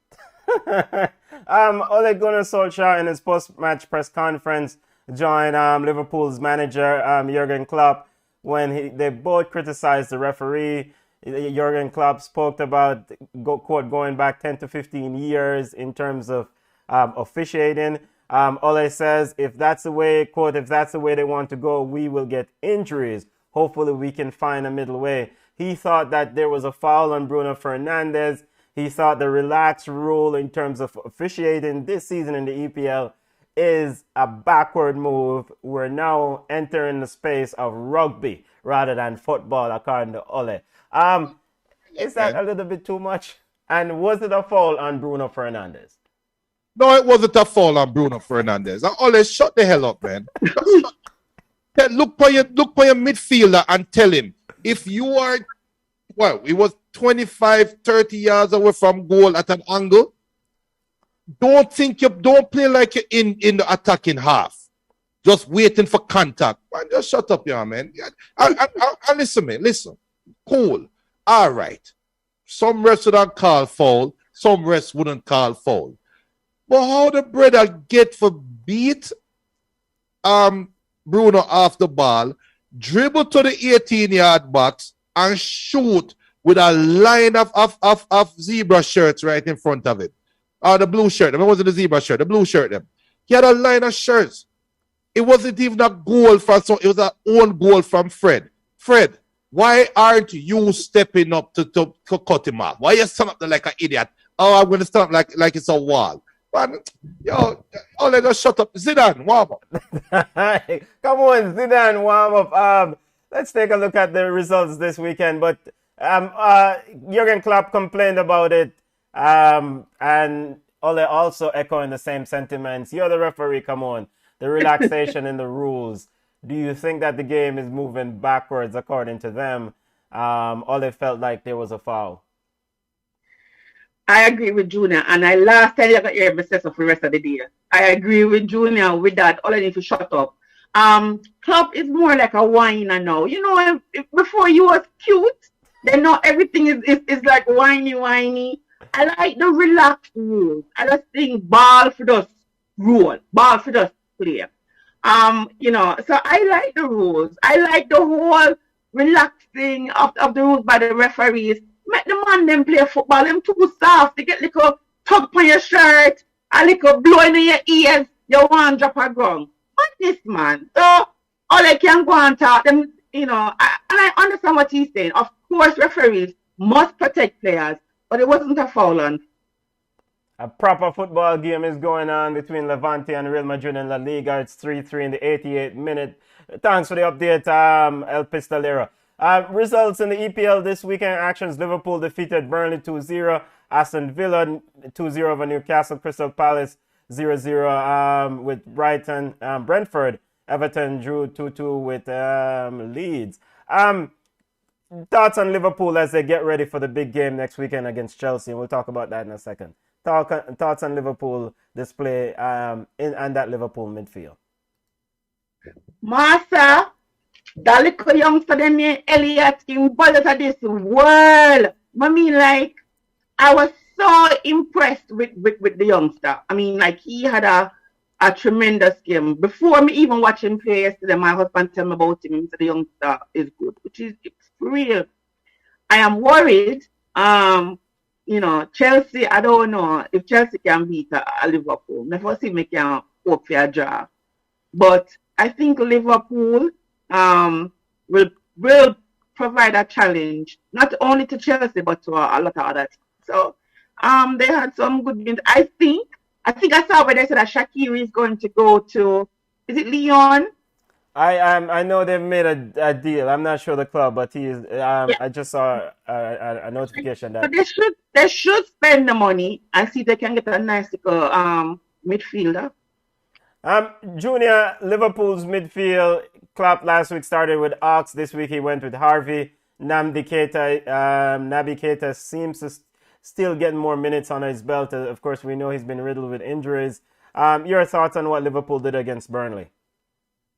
Ole Gunnar Solskjaer in his post-match press conference joined Liverpool's manager Jurgen Klopp when they both criticized the referee. Jurgen Klopp spoke about quote going back 10 to 15 years in terms of officiating. Ole says if that's the way they want to go, we will get injuries. Hopefully we can find a middle way. He thought that there was a foul on Bruno Fernandes. He thought the relaxed rule in terms of officiating this season in the EPL is a backward move. We're now entering the space of rugby rather than football, according to Ole. Is that a little bit too much? And was it a foul on Bruno Fernandes? No, it wasn't a foul on Bruno Fernandes. Ole, shut the hell up, man. Look for your midfielder and tell him if you are, it was 25, 30 yards away from goal at an angle. Don't play like you're in the attacking half, just waiting for contact. Man, just shut up, man. And listen, cool, all right. Some refs would call foul, some refs wouldn't call foul. But how the brother get for beat Bruno off the ball, dribble to the 18-yard box, and shoot with a line of zebra shirts right in front of it. The blue shirt. It wasn't the zebra shirt, the blue shirt. He had a line of shirts. It wasn't even a goal it was an own goal from Fred. Fred, why aren't you stepping up to cut him off? Why you stand up there like an idiot? Oh, I'm going to stand up like it's a wall. Man, Ole, just shut up. Zidane, warm up. Come on, Zidane, warm up. Let's take a look at the results this weekend. But Jurgen Klopp complained about it. And Ole also echoing the same sentiments. You're the referee, come on. The relaxation in the rules. Do you think that the game is moving backwards according to them? Ole felt like there was a foul. I agree with Junior, and I last time I got here myself for the rest of the day. I agree with Junior with that. All I need to shut up. Klopp is more like a whiner now. You know, before you was cute, then now everything is like whiny. I like the relaxed rules. I just think ball for just rule, ball for just play. You know, so I like the rules. I like the whole relaxing of the rules by the referees. Make the man them play football. Them too soft. They get little tug on your shirt, a little blowing in your ears. You want to drop a ground. This man. So all I can go and talk them, you know, and I understand what he's saying. Of course, referees must protect players, but it wasn't a foul on. A proper football game is going on between Levante and Real Madrid in La Liga. It's 3-3 in the 88th minute. Thanks for the update, El Pistolero. Results in the EPL this weekend actions. Liverpool defeated Burnley 2-0. Aston Villa 2-0 over Newcastle. Crystal Palace 0-0 with Brighton. Brentford. Everton drew 2-2 with Leeds. Thoughts on Liverpool as they get ready for the big game next weekend against Chelsea. We'll talk about that in a second. Thoughts on Liverpool display and that Liverpool midfield. Master, that little youngster them named Elliot in bothers of this world. I mean, like, I was so impressed with the youngster. I mean, like, he had a tremendous game. Before me even watch him play yesterday, my husband told me about him. He said the youngster is good, which is real. I am worried. You know, Chelsea, I don't know if Chelsea can beat a Liverpool. Never see me can hope for a draw. But I think Liverpool will provide a challenge, not only to Chelsea, but to a lot of other teams. So they had some good games. I think I saw where they said that Shaqiri is going to go to, is it Lyon? I know they've made a deal. I'm not sure the club, but he is. I just saw a notification that they should spend the money and see if they can get a nice little midfielder. Junior, Liverpool's midfield. Klopp last week started with Ox. This week he went with Harvey. Naby Keita seems to still getting more minutes on his belt. Of course, we know he's been riddled with injuries. Your thoughts on what Liverpool did against Burnley?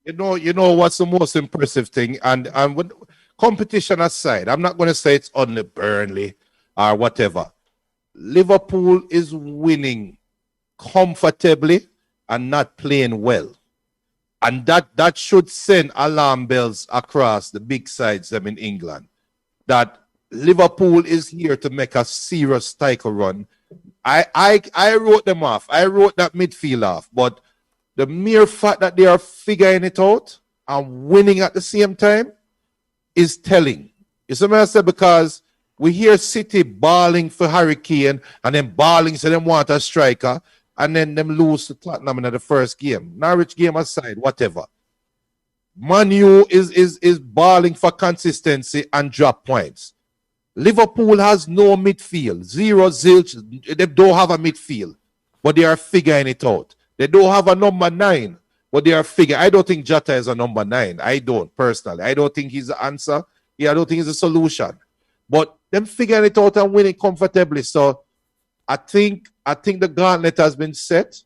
You know what's the most impressive thing, and when competition aside, I'm not going to say it's only Burnley or whatever. Liverpool is winning comfortably and not playing well, and that should send alarm bells across the big sides them in England. That Liverpool is here to make a serious title run. I wrote them off. I wrote that midfield off, but the mere fact that they are figuring it out and winning at the same time is telling. You see what I said? Because we hear City bawling for Harry Kane and then bawling so they want a striker and then them lose to Tottenham in the first game. Norwich game aside, whatever. Man U is bawling for consistency and drop points. Liverpool has no midfield. Zero zilch. They don't have a midfield, but they are figuring it out. They don't have a number 9, but they are figuring. I don't think Jota is a number 9. I don't, personally. I don't think he's the answer. Yeah, I don't think he's a solution. But them figuring it out and winning comfortably. So I think the gauntlet has been set.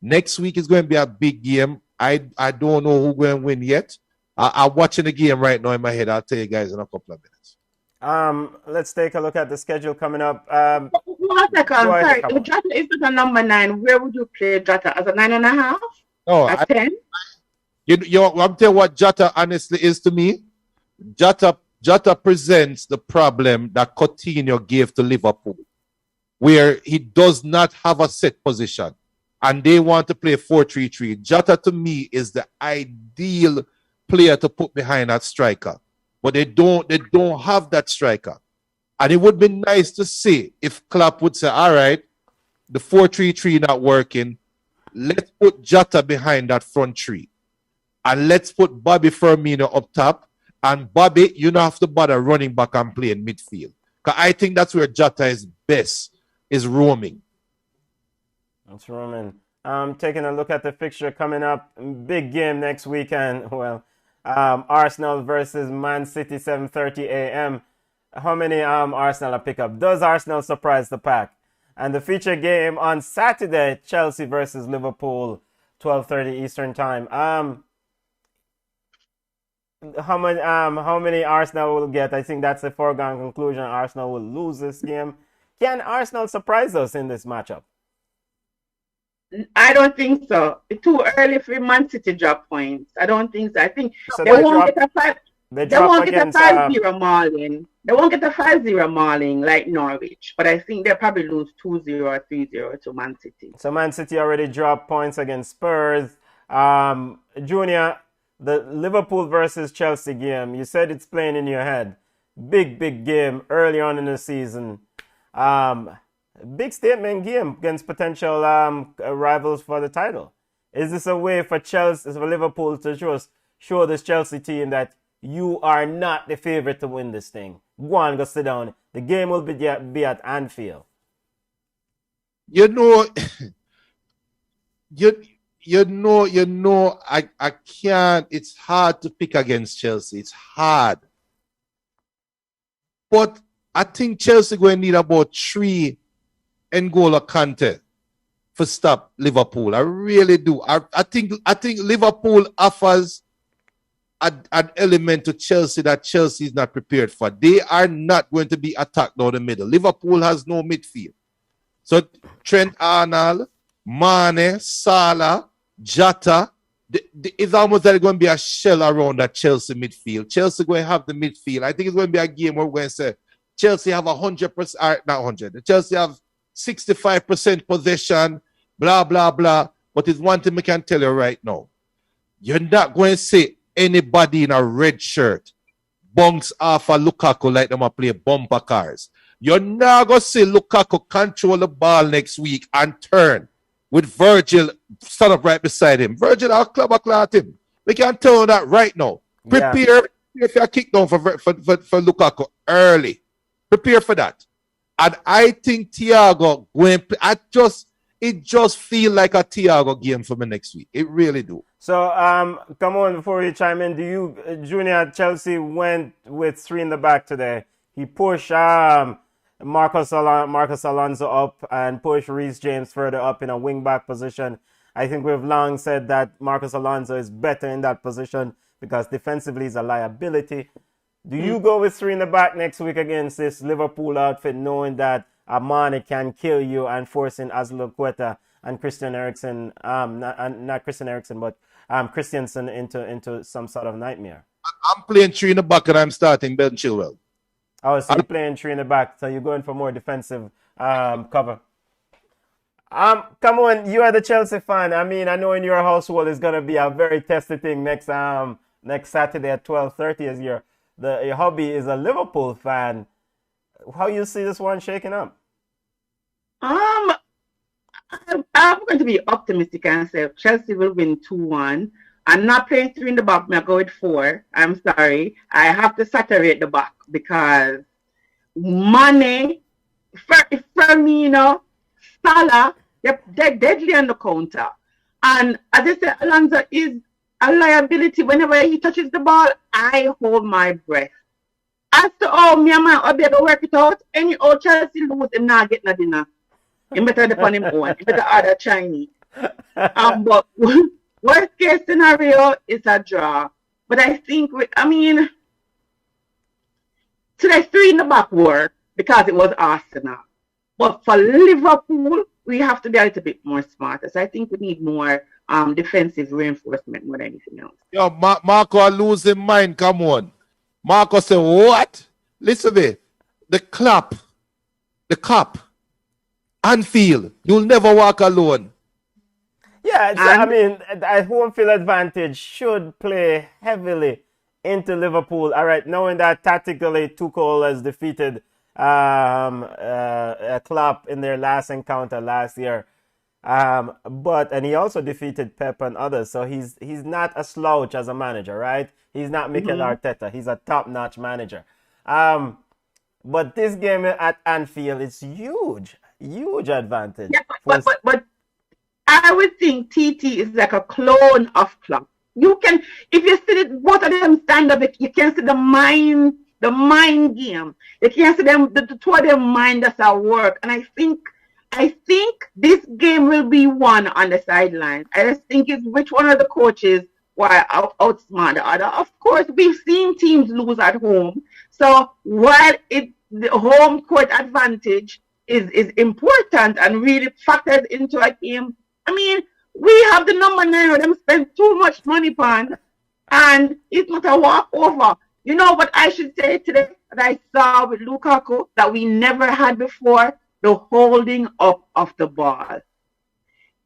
Next week is going to be a big game. I don't know who's going to win yet. I'm watching the game right now in my head. I'll tell you guys in a couple of minutes. Let's take a look at the schedule coming up. 1 second, sorry. If Jota is not a number 9, where would you play Jota? As a 9.5? No, at 10? I'm telling you what Jota honestly is to me. Jota presents the problem that Coutinho gave to Liverpool, where he does not have a set position, and they want to play 4-3-3. Jota to me is the ideal player to put behind that striker. But they don't have that striker. And it would be nice to see if Klopp would say, all right, the 4-3-3 not working. Let's put Jota behind that front three. And let's put Bobby Firmino up top. And Bobby, you don't have to bother running back and playing midfield. Because I think that's where Jota is best, is roaming. That's roaming. Taking a look at the fixture coming up. Big game next weekend. Well, Arsenal versus Man City, 7:30 a.m. How many Arsenal pick up? Does Arsenal surprise the pack? And the feature game on Saturday, Chelsea versus Liverpool, 12:30 Eastern time. how many Arsenal will get? I think that's a foregone conclusion. Arsenal will lose this game. Can Arsenal surprise us in this matchup? I don't think so. It's too early for Man City drop points. I don't think so. I think So they won't get a five. They won't get a against 5-0 mauling. They won't get a 5-0 mauling like Norwich. But I think they'll probably lose 2-0 or 3-0 to Man City. So Man City already dropped points against Spurs. Junior, the Liverpool versus Chelsea game, you said it's playing in your head. Big game early on in the season. Big statement game against potential rivals for the title. Is this a way for Liverpool to show this Chelsea team that you are not the favorite to win this thing? Go on, go sit down. The game will be at Anfield. You know, I can't. It's hard to pick against Chelsea. It's hard. But I think Chelsea going to need about 3 N'Golo Kante for stop Liverpool. I really do. I think Liverpool offers an element to Chelsea that Chelsea is not prepared for. They are not going to be attacked down the middle. Liverpool has no midfield. So Trent Arnold, Mane, Salah, Jota, it's almost like going to be a shell around that Chelsea midfield. Chelsea going to have the midfield. I think it's going to be a game where we're going to say Chelsea have 100%, not 100. Chelsea have 65% possession, blah, blah, blah. But it's one thing I can tell you right now. You're not going to see anybody in a red shirt bounce off a Lukaku like them a play bumper cars. You're not going to see Lukaku control the ball next week and turn with Virgil stand up right beside him. Virgil, our club clout him. We can tell you that right now. Prepare if you kick down for Lukaku early. Prepare for that. And I think Thiago going. It just feel like a Thiago game for me next week. It really do. So come on, before you chime in, Junior, Chelsea went with 3 in the back today. He pushed Marcos Alonso up and pushed Reece James further up in a wing-back position. I think we've long said that Marcos Alonso is better in that position because defensively he's a liability. Do you go with 3 in the back next week against this Liverpool outfit, knowing that Mane can kill you and forcing Azpilicueta and Christian Eriksen, not Christian Eriksen, but Christiansen into some sort of nightmare? I'm playing 3 in the back and I'm starting Ben Chilwell. Oh, so you're playing 3 in the back, so you're going for more defensive cover. Come on, you are the Chelsea fan. I mean, I know in your household it's gonna be a very testy thing next Saturday at 12:30 as your hubby is a Liverpool fan. How you see this one shaking up? I'm going to be optimistic and say Chelsea will win 2-1. I'm not playing 3 in the back. I'm going with 4. I'm sorry. I have to saturate the back because Mane, Firmino, Salah, they're deadly on the counter. And as I said, Alonso is a liability. Whenever he touches the ball, I hold my breath. As to me and my be able to work it out, any old Chelsea lose, him not get no dinner. He better depend him own. He better order Chinese. But worst case scenario is a draw. But I think today 3 in the back work because it was Arsenal. But for Liverpool, we have to be a little bit more smarter. So I think we need more defensive reinforcement more than anything else. Yo, Marco losing mind. Come on. Marco said, what? Listen to me. The cup, Anfield, you'll never walk alone. Yeah, I mean, the home field advantage should play heavily into Liverpool. All right, knowing that tactically Tuchel has defeated Klopp in their last encounter last year. And he also defeated Pep and others. So he's not a slouch as a manager, right? He's not Mikel Arteta. He's a top-notch manager. But this game at Anfield is huge advantage. Yeah, but I would think TT is like a clone of Klopp. You can, if you see both of them stand up, you can see the mind game. You can see them, the 2 of them mind us at work. And I think this game will be won on the sidelines. I just think it's which one of the coaches while outsmart the other. Of course, we've seen teams lose at home. So while the home court advantage is important and really factors into a game, I mean, we have the number 9 of them spend too much money on, and it's not a walkover. You know what I should say today that I saw with Lukaku that we never had before? The holding up of the ball.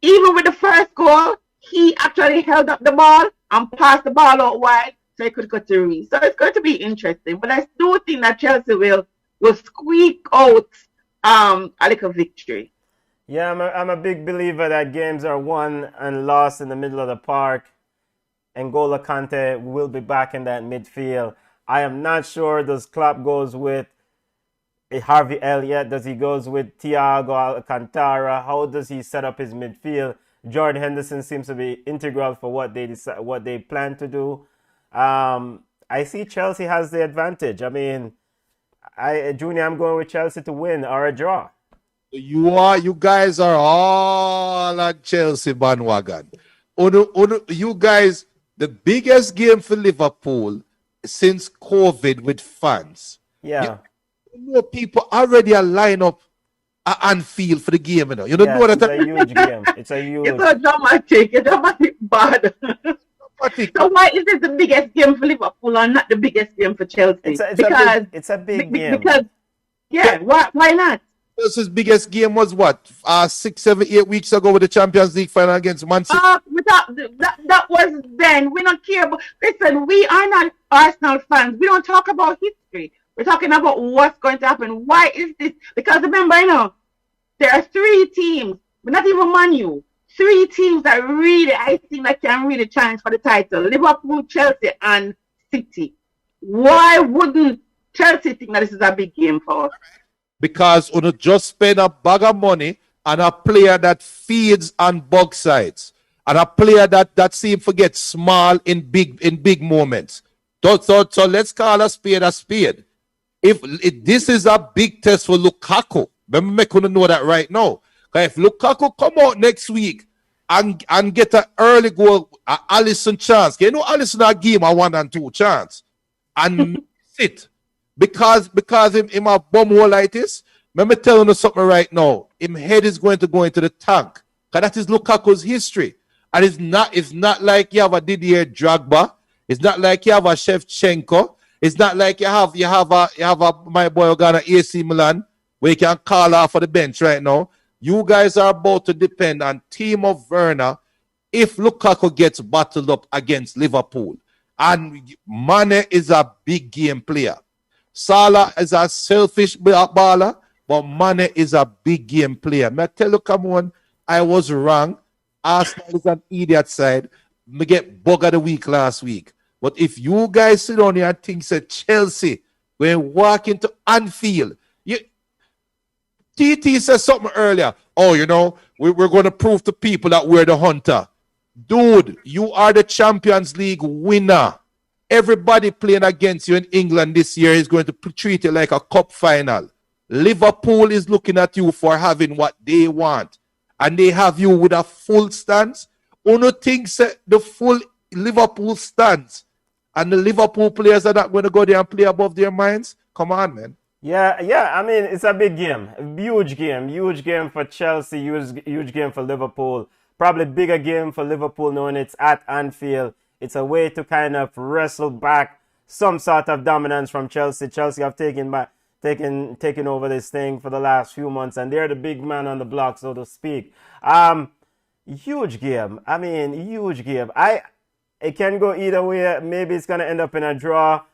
Even with the first goal, he actually held up the ball and passed the ball out wide so he could go to Reece. So it's going to be interesting. But I do think that Chelsea will squeak out a little victory. Yeah, I'm a big believer that games are won and lost in the middle of the park. N'Golo Kante will be back in that midfield. I am not sure does Klopp goes with Harvey Elliott? Does he goes with Thiago Alcantara? How does he set up his midfield? Jordan Henderson seems to be integral for what they plan to do. I see Chelsea has the advantage. I mean, Junior, I'm going with Chelsea to win or a draw. You guys are all on Chelsea bandwagon. You guys, the biggest game for Liverpool since COVID with fans. Yeah. You know, people already are line up at Anfield for the game. You know, you don't know that. It's a huge game. It's a dramatic bad. So why is this the biggest game for Liverpool and not the biggest game for Chelsea? It's a big game. Because why not? Chelsea's biggest game was what? 6, 7, 8 weeks ago with the Champions League final against Man City. That was then. We don't care about. Listen, we are not Arsenal fans. We don't talk about history. We're talking about what's going to happen. Why is this? Because remember, there are 3 teams, but not even Man U. 3 teams that really, I think, that can really challenge for the title: Liverpool, Chelsea, and City. Why wouldn't Chelsea think that this is a big game for us? Because you just spend a bag of money on a player that feeds on both sides, and a player that seems to get small in big moments. So let's call a spade a spade. If this is a big test for Lukaku, remember me couldn't know that right now. If Lukaku come out next week and get an early goal, Alisson chance, Alisson a game a 1 and 2 chance, and sit. Because him a bum hole like this, let me tell you something right now. Him head is going to go into the tank. Because that is Lukaku's history. And it's not like you have a Didier Drogba. It's not like you have a Shevchenko. It's not like you have a my boy Ogana AC Milan where you can call off for the bench right now. You guys are about to depend on Timo Werner if Lukaku gets battled up against Liverpool. And Mane is a big game player. Salah is a selfish baller, but Mane is a big game player. May I tell you, come on, I was wrong. Arsenal is an idiot side. Me get bug of the week last week. But if you guys sit on here and think that Chelsea, when walk into Anfield, TT said something earlier. Oh, we're going to prove to people that we're the hunter. Dude, you are the Champions League winner. Everybody playing against you in England this year is going to treat it like a cup final. Liverpool is looking at you for having what they want. And they have you with a full stance. Uno thinks the full Liverpool stance and the Liverpool players are not going to go there and play above their minds. Come on, man. Yeah. I mean, it's a big game. Huge game for Chelsea. Huge game for Liverpool. Probably bigger game for Liverpool knowing it's at Anfield. It's a way to kind of wrestle back some sort of dominance from Chelsea. Chelsea have taken over this thing for the last few months, and they're the big man on the block, so to speak. Huge game. I mean, huge game. It can go either way. Maybe it's going to end up in a draw.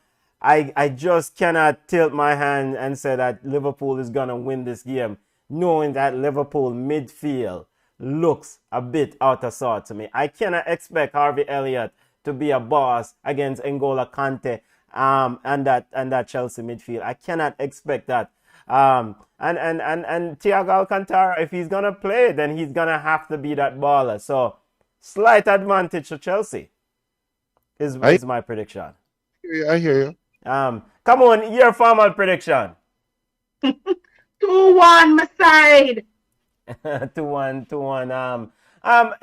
I just cannot tilt my hand and say that Liverpool is going to win this game, knowing that Liverpool midfield looks a bit out of sort to me. I cannot expect Harvey Elliott to be a boss against N'Golo Kante and that Chelsea midfield. I cannot expect that. And Thiago Alcantara, if he's gonna play, then he's gonna have to be that baller. So slight advantage to Chelsea is my prediction. I hear you. Come on, your formal prediction. 2-1, my side. 2-1.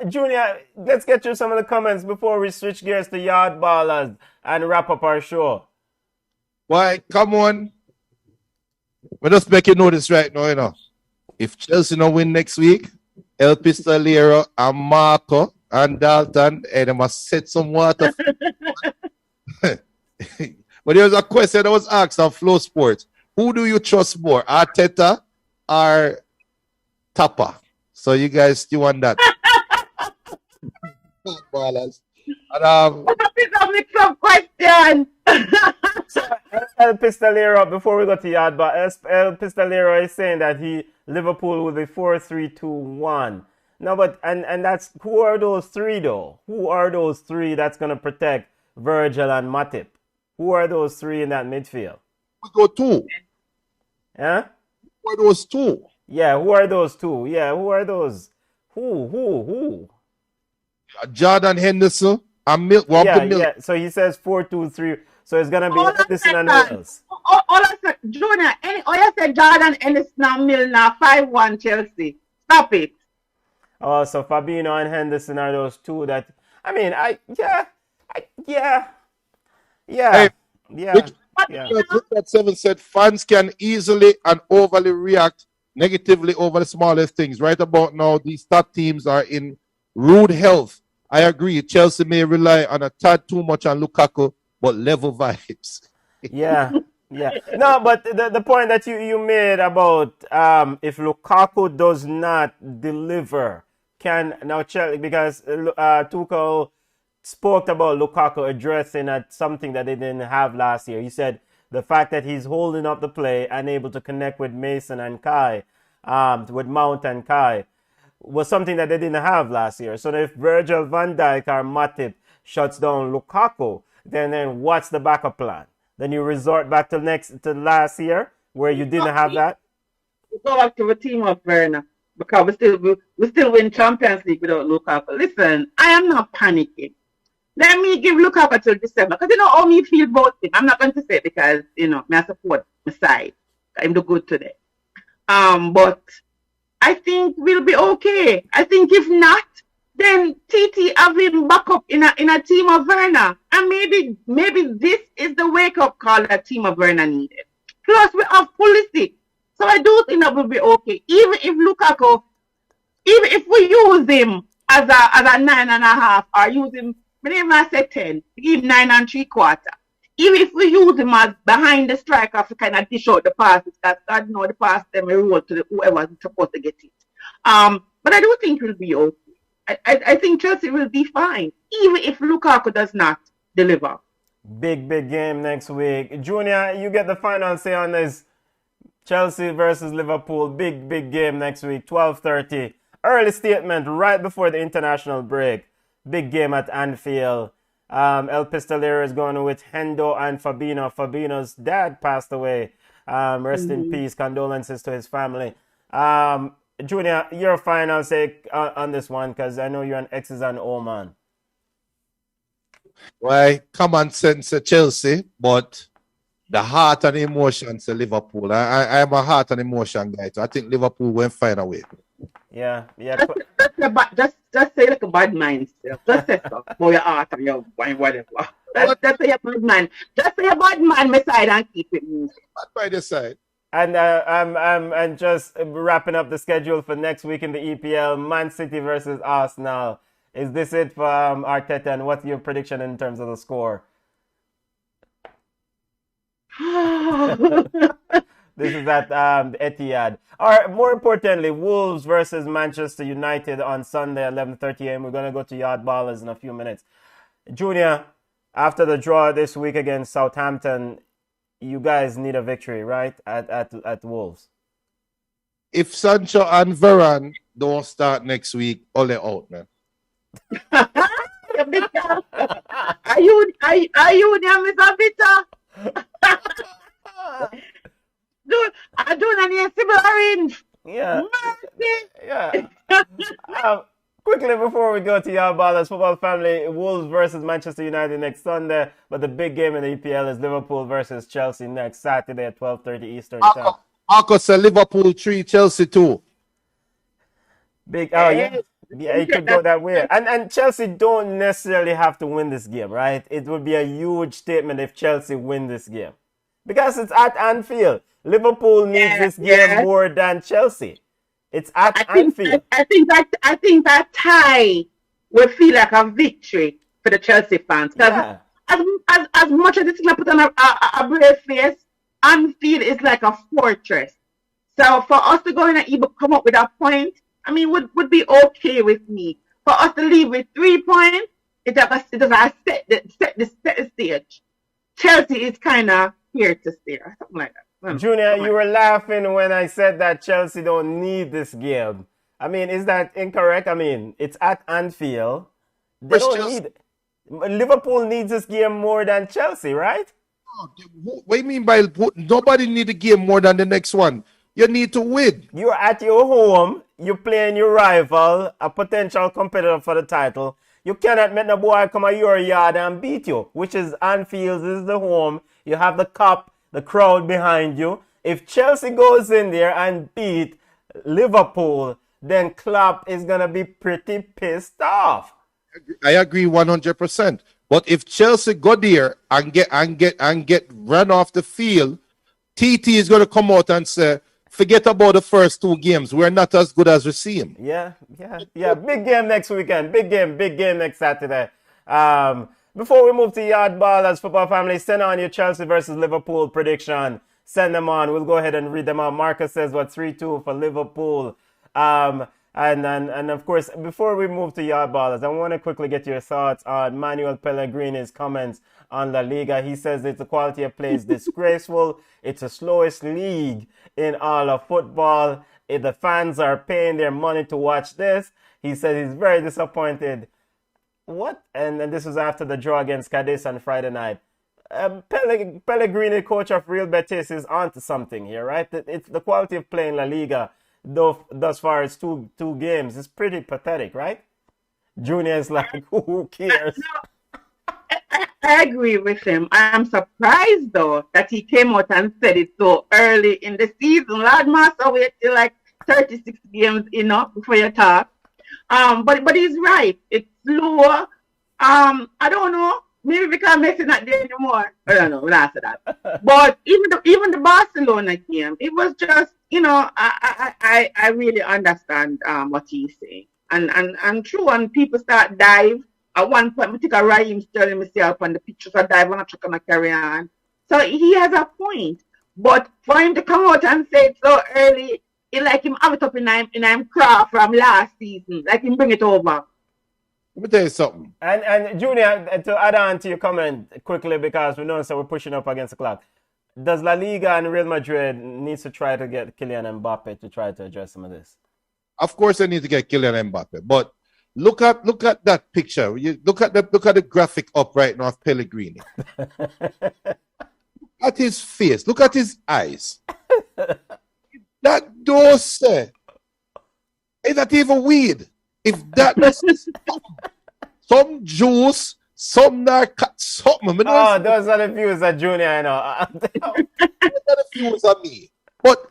Junior, let's get through some of the comments before we switch gears to yard ballers and wrap up our show. Why? Come on. We just make you know this right now, you know. If Chelsea no win next week, El Pistolero and Marco and Dalton, and they must set some water. But there was a question that was asked on FlowSports. Who do you trust more, Arteta or Tapper? So you guys still on that? Ballers. And, It's a mix-up question. So El Pistolero, before we go to yard, but El Pistolero is saying that Liverpool will be 4-3-2-1. No, but and that's, who are those three though? Who are those three that's gonna protect Virgil and Matip? Who are those three in that midfield? we go two. Huh? Who are those two? Yeah, who are those two? Yeah, who are those? Who? Jordan Henderson and Yeah. So he says 4-2-3. So it's gonna be Henderson and Mills. All I said, Junior, all I said, Jordan Henderson, Milner, 5-1 Chelsea. Stop it. Oh, so Fabinho and Henderson are those two that, I mean, yeah. Hey, That 7 said fans can easily and overly react negatively over the smallest things. Right about now, these top teams are in rude health. I agree. Chelsea may rely on a tad too much on Lukaku, but level vibes. Yeah. No, but the point that you made about if Lukaku does not deliver, can now Chelsea, because Tuchel spoke about Lukaku addressing at something that they didn't have last year. He said the fact that he's holding up the play and able to connect with Mason and Kai, with Mount and Kai, was something that they didn't have last year. So if Virgil van Dijk or Matip shuts down Lukaku, then what's the backup plan? Then you resort back to last year where you didn't have that? We go back to a team of Werner because we still win Champions League without Lukaku. Listen, I am not panicking. Let me give Lukaku till December because you know how me feel about him. I'm not going to say it because I support my side. I'm do good today. But I think we'll be okay. I think if not, then TT have him back up in a team of Werner. And maybe this is the wake-up call that team of Werner needed. Plus, we have Pulisic. So I do think that will be okay. Even if Lukaku, even if we use him as a 9.5 or use him, maybe I say 10, give 9 3/4. Even if we use him as behind the striker to kind of dish out the passes, because God knows the pass them will roll to whoever's supposed to get it. But I do think we'll be okay. I think Chelsea will be fine, even if Lukaku does not deliver. Big game next week. Junior, you get the final say on this. Chelsea versus Liverpool. Big game next week, 12:30. Early statement right before the international break. Big game at Anfield. El Pistolero is going with Hendo and Fabinho. Fabinho's dad passed away. Rest in peace. Condolences to his family. Junior, your final say on this one, because I know you're an X's and O man. Why? Common sense to Chelsea, but the heart and emotions to Liverpool. I'm a heart and emotion guy, so I think Liverpool will find a way. Yeah. Just say like a bad mind. Just say so. For your heart or your mind, whatever. Just say a bad man. Just say a bad man beside and keep it moving. Bad by the side. And just wrapping up the schedule for next week in the EPL, Man City versus Arsenal. Is this it for Arteta? And what's your prediction in terms of the score? This is at Etihad. Or more importantly, Wolves versus Manchester United on Sunday, 11:30 a.m. We're going to go to Yard Ballers in a few minutes. Junior, after the draw this week against Southampton, you guys need a victory, right? At Wolves. If Sancho and Varane don't start next week, all they out, man. Are you there, Mr. Bitter? I don't need a civil orange. Yeah. Quickly before we go to your ballers, football family, Wolves versus Manchester United next Sunday, but the big game in the EPL is Liverpool versus Chelsea next Saturday at 12:30 Eastern Time. Marcus said Liverpool 3, Chelsea 2. Big. Oh yeah. Yeah, it could go that way. And Chelsea don't necessarily have to win this game, right? It would be a huge statement if Chelsea win this game. Because it's at Anfield. Liverpool needs this game more than Chelsea. It's at Anfield. I think that tie will feel like a victory for the Chelsea fans. Because as much as it's going to put on a brave face, Anfield is like a fortress. So for us to go in and even come up with a point, I mean, would be okay with me. For us to leave with 3 points, it does set the stage. Chelsea is kind of here to stay, or something like that. Junior, you were laughing when I said that Chelsea don't need this game. I mean, is that incorrect? I mean, it's at Anfield. They don't need it. Liverpool needs this game more than Chelsea, right? What do you mean by nobody need a game more than the next one? You need to win. You're at your home. You're playing your rival, a potential competitor for the title. You cannot make the boy come at your yard and beat you, which is Anfield. This is the home. You have the cup, the crowd behind you. If Chelsea goes in there and beat Liverpool, then Klopp is going to be pretty pissed off. I agree 100%. But if Chelsea go there and get run off the field, TT is going to come out and say, forget about the first 2 games. We're not as good as we seem. Yeah. Big game next weekend. Big game next Saturday. Before we move to Yard Ballers, football family, send on your Chelsea versus Liverpool prediction. Send them on. We'll go ahead and read them out. Marcus says, 3-2 for Liverpool. And of course, before we move to Yard Ballers, I want to quickly get your thoughts on Manuel Pellegrini's comments on La Liga. He says the quality of play is disgraceful. It's the slowest league in all of football. If the fans are paying their money to watch this, he said he's very disappointed. What? And this was after the draw against Cadiz on Friday night. Pellegrini, coach of Real Betis, is onto something here, right? It's the quality of play in La Liga, though, thus far as two games, is pretty pathetic, right? Junior is like, who cares? I agree with him. I'm surprised, though, that he came out and said it so early in the season. Lord Master, wait till like 36 games before you talk. But he's right. It's slow. I don't know. Maybe because Messi not there anymore. I don't know. We'll answer that. But even the Barcelona game, it was just, I really understand what he's saying. And true, when people start dive, at one point, I think Raheem Sterling myself on the pictures of dive on a truck and a carry on. So he has a point. But for him to come out and say it so early, it like him have it up in him craft from last season. Like him bring it over. Let me tell you something. And Junior, to add on to your comment quickly, because we know so we're pushing up against the clock. Does La Liga and Real Madrid needs to try to get Kylian Mbappe to try to address some of this? Of course, they need to get Kylian Mbappe, but look at that picture. You look at the graphic up right now of Pellegrini. At his face, look at his eyes. That does say, is that even weird? If that was some juice, some something. Those are the views of Junior, I know. Those are the views of me. But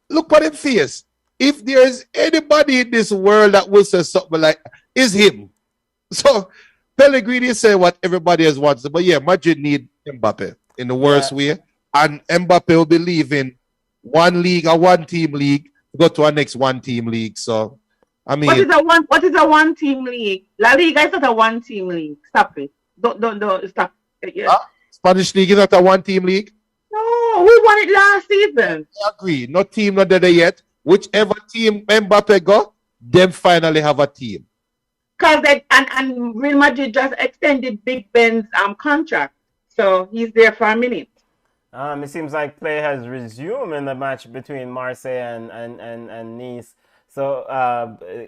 look at his face. If there is anybody in this world that will say something like, is him. So Pellegrini say what everybody else wants. But yeah, Madrid need Mbappe in the worst way. And Mbappe will be leaving one league, a one-team league, to go to our next one-team league. So, I mean... What is a one-team league? La Liga is not a one-team league. Stop it. Don't stop it. Yeah. Spanish league is not a one-team league? No, we won it last season. I agree. No team not there yet. Whichever team Mbappe got, them finally have a team. Because and Real Madrid just extended Big Ben's contract. So he's there for a minute. It seems like play has resumed in the match between Marseille and Nice. So,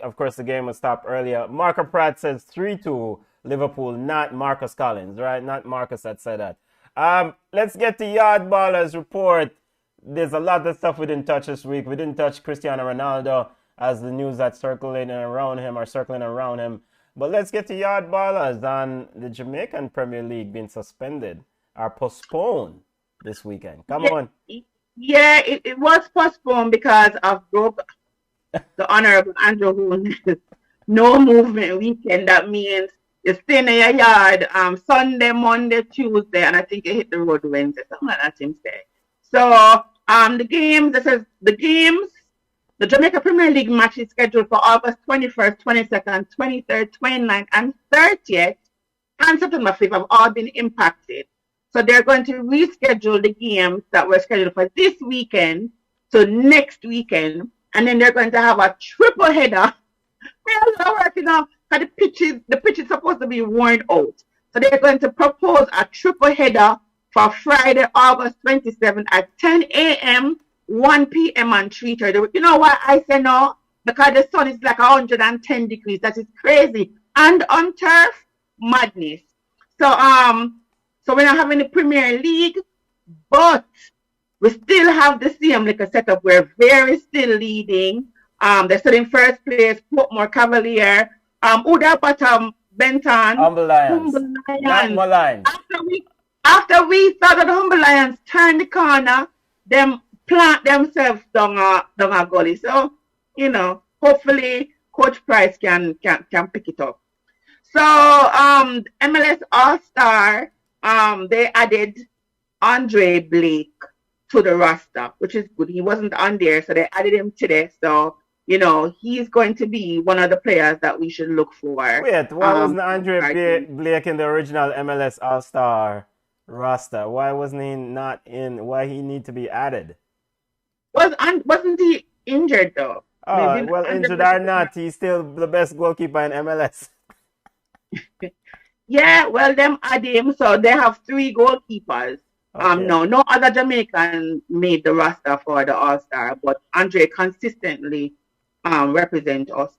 of course, the game was stopped earlier. Marco Pratt says 3-2 Liverpool, not Marcus Collins, right? Not Marcus that said that. Let's get to Yard Ballers report. There's a lot of stuff we didn't touch this week. We didn't touch Cristiano Ronaldo as the news that's circling around him. But let's get to Yard Ballers on the Jamaican Premier League being suspended or postponed this weekend. Come on. Yeah, it was postponed because of the Honorable Andrew Hoon no movement weekend. That means you stay in your yard Sunday, Monday, Tuesday, and I think you hit the road Wednesday, something like that, him say. So the Jamaica Premier League match is scheduled for August 21st, 22nd, 23rd, 29th, and 30th, and September 5th have all been impacted. So they're going to reschedule the games that were scheduled for this weekend to next weekend, and then they're going to have a triple header. We're working out because the pitch is supposed to be worn out. So they're going to propose a triple header for Friday, August 27th at 10 a.m., 1 p.m. and 3:30. You know why I say no? Because the sun is like 110 degrees. That is crazy. And on turf, madness. So we're not having the Premier League, but we still have the same like a setup where Very still leading. They're still in first place, Portmore Cavalier, Uda Bottom, Benton, Humble Lions. Humble Lions. After we thought that the Humble Lions turned the corner, them plant themselves down a gully. So, hopefully Coach Price can pick it up. So MLS All-Star, they added Andre Blake to the roster, which is good. He wasn't on there, so they added him today. So, he's going to be one of the players that we should look for. Wait, why wasn't Andre Blake in the original MLS All-Star roster? Why wasn't he not in? Why he need to be added? Wasn't he injured though? Oh, well, injured or not, he's still the best goalkeeper in MLS. Yeah, well, them add him, so they have 3 goalkeepers. Okay. No other Jamaican made the roster for the All-Star, but Andre consistently represent us.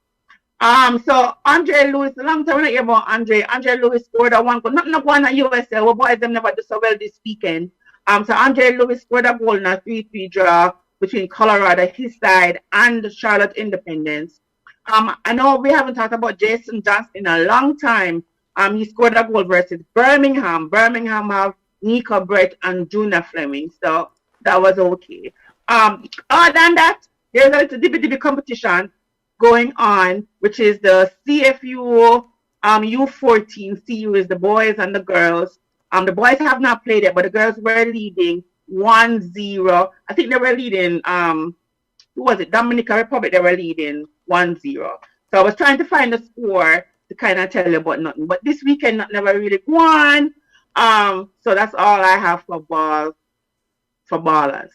So Andre Lewis, a long time I hear about Andre. Andre Lewis scored a 1 goal. Not one at USA. Well, boys them never do so well this weekend. So Andre Lewis scored a goal in a 3-3 draw between Colorado, his side, and Charlotte Independence. I know we haven't talked about Jason Johnson in a long time. He scored a goal versus Birmingham. Birmingham have Nico Brett and Juna Fleming, so that was okay. Other than that, there's a little DBDB competition going on, which is the CFU U14 series, the boys and the girls. The boys have not played it, but the girls were leading 1-0. I think they were leading, who was it? Dominican Republic, they were leading 1-0. So I was trying to find the score to kind of tell you about nothing. But this weekend, never really won. So that's all I have for ballers,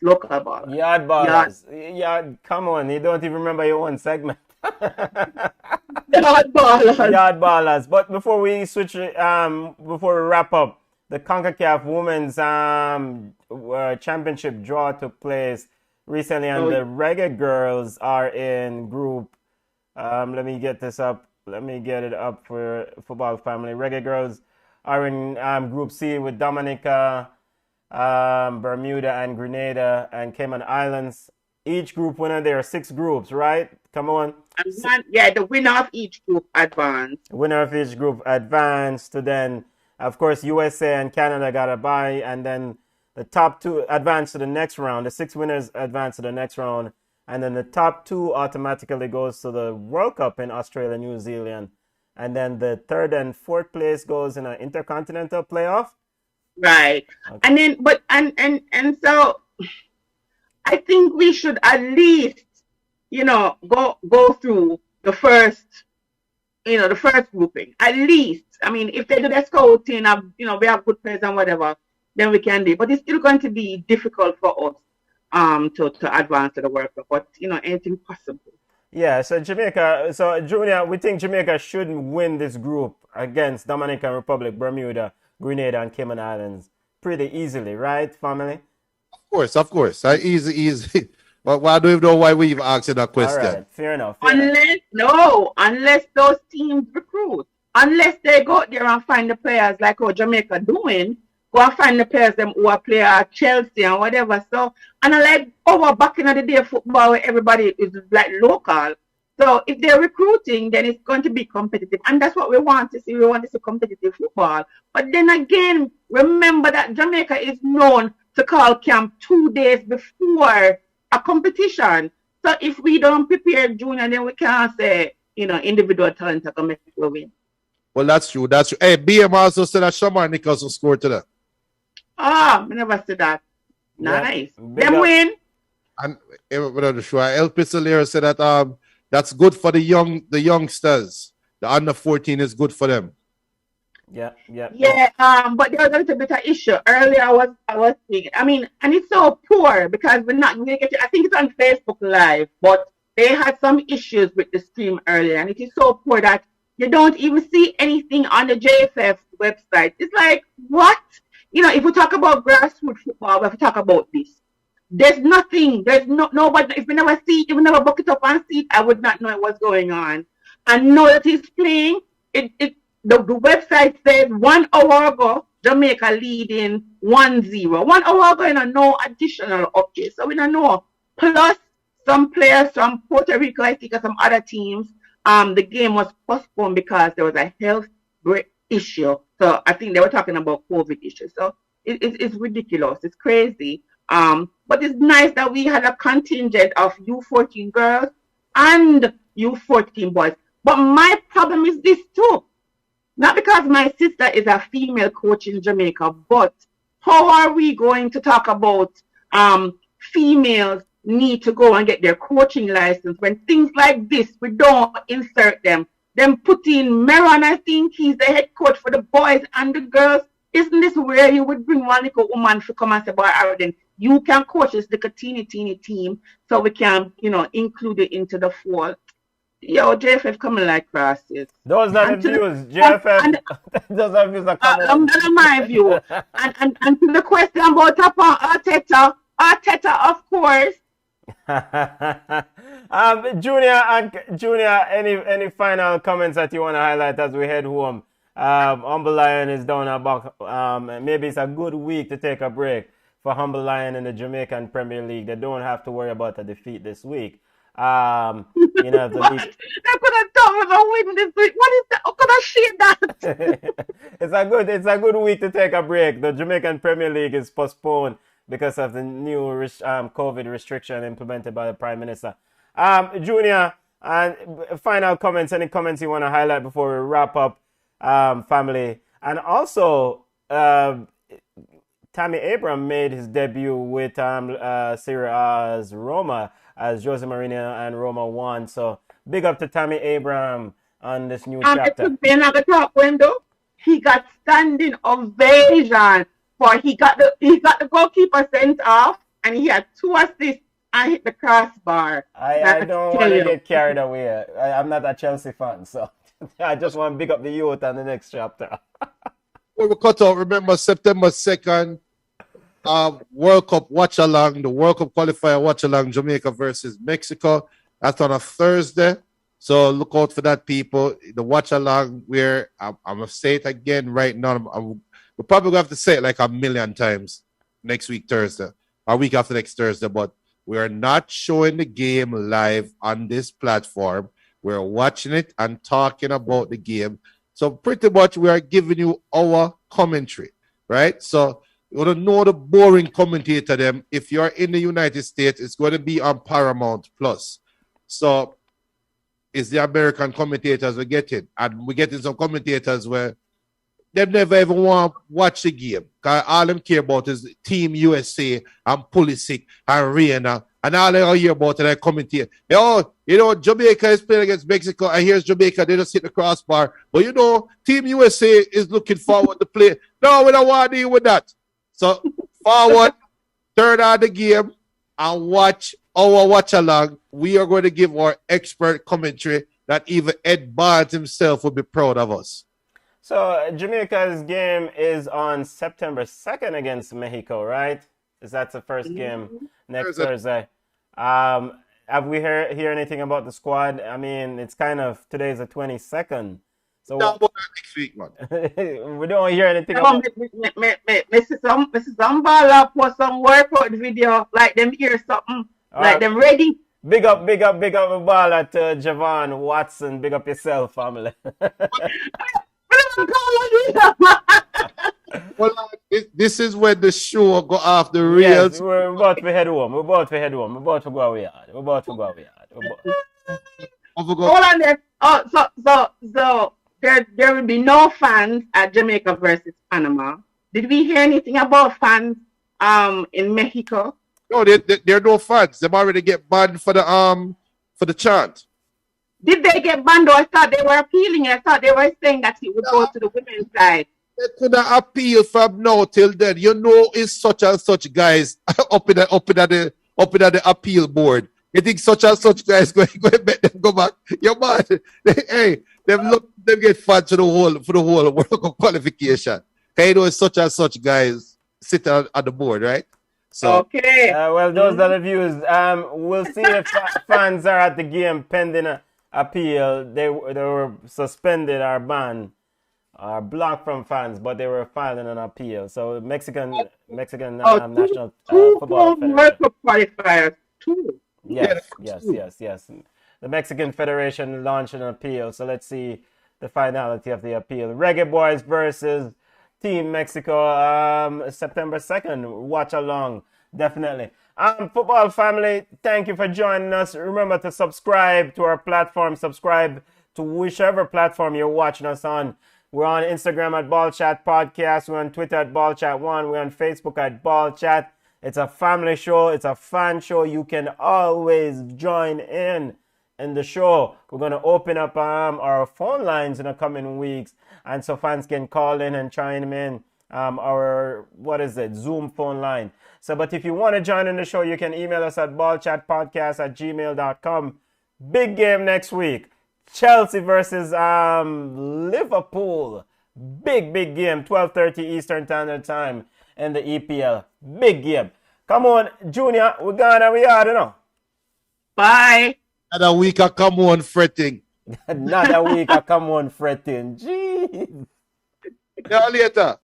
local ballers. Yard ballers. Yard, come on, you don't even remember your own segment. Yard ballers. Yard ballers. But before we switch, before we wrap up, the CONCACAF Women's Championship draw took place recently, and the Reggae Girls are in group. Let me get this up. Let me get it up for Football Family. Reggae Girls are in Group C with Dominica, Bermuda, and Grenada, and Cayman Islands. Each group winner, there are 6 groups, right? Come on. The winner of each group advanced. Winner of each group advanced to then, of course, USA and Canada got a bye, and then the top 2 advance to the next round. The 6 winners advance to the next round, and then the top 2 automatically goes to the World Cup in Australia, New Zealand, and then the 3rd and 4th place goes in an intercontinental playoff. Right, okay. And then, but and so I think we should at least, go through the first, the first grouping. At least, I mean, if they do their scouting, we have good players and whatever, then we can do. But it's still going to be difficult for us to advance to the World Cup. But anything possible. Yeah. So Junior, we think Jamaica should win this group against Dominican Republic, Bermuda, Grenada, and Cayman Islands pretty easily, right, family? Of course. Easy. Well, I don't even know why we even asking that question. All right, fair enough. Unless those teams recruit. Unless they go there and find the players like how Jamaica doing, go and find the players them who are playing at Chelsea and whatever. So, and I like over back in the day football where everybody is like local. So if they're recruiting, then it's going to be competitive. And that's what we want to see. We want to see competitive football. But then again, remember that Jamaica is known to call camp 2 days before a competition. So if we don't prepare Junior, then we can't say, individual talent that can make you win. Well, that's true. That's true. Hey, BM also said that Shamar Nichols will score today. I never said that. Nice. Big Them up. win. And El Pistolero said that that's good for the youngsters. The under 14 is good for them. Yeah. But there was a little bit of issue. Earlier I was thinking, I mean, and it's so poor because we're not really getting, I think it's on Facebook Live, but they had some issues with the stream earlier, and it is so poor that you don't even see anything on the JFF website. It's like, what? If we talk about grassroots football, if we talk about this, there's nothing. There's nobody. If we never book it up and see it, I would not know what's going on. And now that he's playing, the website says 1 hour ago, Jamaica leading 1-0. 1 hour ago, no additional updates. So we don't know. Plus, some players from Puerto Rico, I think, and some other teams, the game was postponed because there was a health issue. So I think they were talking about COVID issues. So it's ridiculous. It's crazy. But it's nice that we had a contingent of U14 girls and U14 boys. But my problem is this too. Not because my sister is a female coach in Jamaica, but how are we going to talk about females need to go and get their coaching license when things like this, we don't insert them? Then put in Meron, I think he's the head coach for the boys and the girls. Isn't this where you would bring one little woman to come and say, boy, Arden, you can coach this little teeny team so we can, include it into the fall. Yo, JFF coming like crosses. Those are the views. JFF, those are views that come That's my view. and to the question about Arteta, of course. Junior, any final comments that you want to highlight as we head home? Humble Lion is down a buck. Maybe it's a good week to take a break for Humble Lion in the Jamaican Premier League. They don't have to worry about a defeat this week. The league. They could have told us a win this week. What is that? How could I say that? It's a good week to take a break. The Jamaican Premier League is postponed because of the new COVID restriction implemented by the Prime Minister. Junior, and final comments, any comments you want to highlight before we wrap up, family? And also, Tammy Abraham made his debut with Serie A's Roma as Jose Mourinho and Roma won. So big up to Tammy Abraham on this new chapter. Another top window. He got standing ovation for he got the goalkeeper sent off, and he had 2 assists and hit the crossbar. I don't want to get carried away. I'm not a Chelsea fan, so I just want to big up the youth on the next chapter. Well, we cut out, remember, September 2nd, World Cup watch along, the World Cup qualifier watch along, Jamaica versus Mexico. That's on a Thursday. So look out for that, people. The watch along where I'm going to say it again right now. We're probably going to have to say it like a million times next week, Thursday, or week after next Thursday, but we are not showing the game live on this platform. We're watching it and talking about the game. So pretty much we are giving you our commentary, right? So you want to know the boring commentator them. If you're in the United States, it's going to be on Paramount Plus. So it's the American commentators we're getting. And we're getting some commentators where they never ever want to watch the game. Because all them care about is Team USA and Pulisic and Reina. And all they hear about it, they commentate. Jamaica is playing against Mexico, and here's Jamaica, they just hit the crossbar. But Team USA is looking forward to play. No, we don't want to deal with that. So forward, turn on the game, and watch our watch along. We are going to give our expert commentary that even Ed Barnes himself will be proud of us. So Jamaica's game is on September 2nd against Mexico, right? That's the first game next Thursday. Have we heard anything about the squad? I mean, it's kind of, today's the 22nd. So next week, man. We don't hear anything about Mrs. Umbala post some workout video, like them hear something, like them ready. Big up Umbala to Javon Watson. Big up yourself, family. Well, this is when the show go off the rails. Yes, we're about to head home. We're about to go away. Hold on there. Oh, so there will be no fans at Jamaica versus Panama. Did we hear anything about fans in Mexico? No, they're no fans. They've already get banned for the chant. Did they get banned? Or I thought they were appealing. I thought they were saying that it would go to the women's side. They couldn't appeal from now till then. You know, it's such and such guys up in the appeal board. You think such and such guys going to make them go back? You're mad. Hey, them get fans for the whole World Cup qualification. Hey, you know, it's such and such guys sitting on the board, right? So Okay. Well, those are the views. We'll see if fans are at the game pending a appeal. They were suspended or banned or blocked from fans, but they were filing an appeal. So Mexican National Football Federation. World Cup qualifiers. Two. Yes. The Mexican Federation launched an appeal. So let's see the finality of the appeal. Reggae Boys versus Team Mexico, September 2nd. Watch along, definitely. Football family, thank you for joining us. Remember to subscribe to our platform. Subscribe to whichever platform you're watching us on. We're on Instagram at Ball Chat Podcast. We're on Twitter at Ball Chat 1. We're on Facebook at Ball Chat. It's a family show. It's a fan show. You can always join in the show. We're going to open up our phone lines in the coming weeks, and so fans can call in and chime in our Zoom phone line. So, but if you want to join in the show, you can email us at ballchatpodcast@gmail.com. Big game next week. Chelsea versus Liverpool. Big game. 12:30 Eastern Standard Time in the EPL. Big game. Come on, Junior. We're gone and we are, you know. Bye. another week I come on fretting. Another week I come on fretting. Jeez. Yeah, later.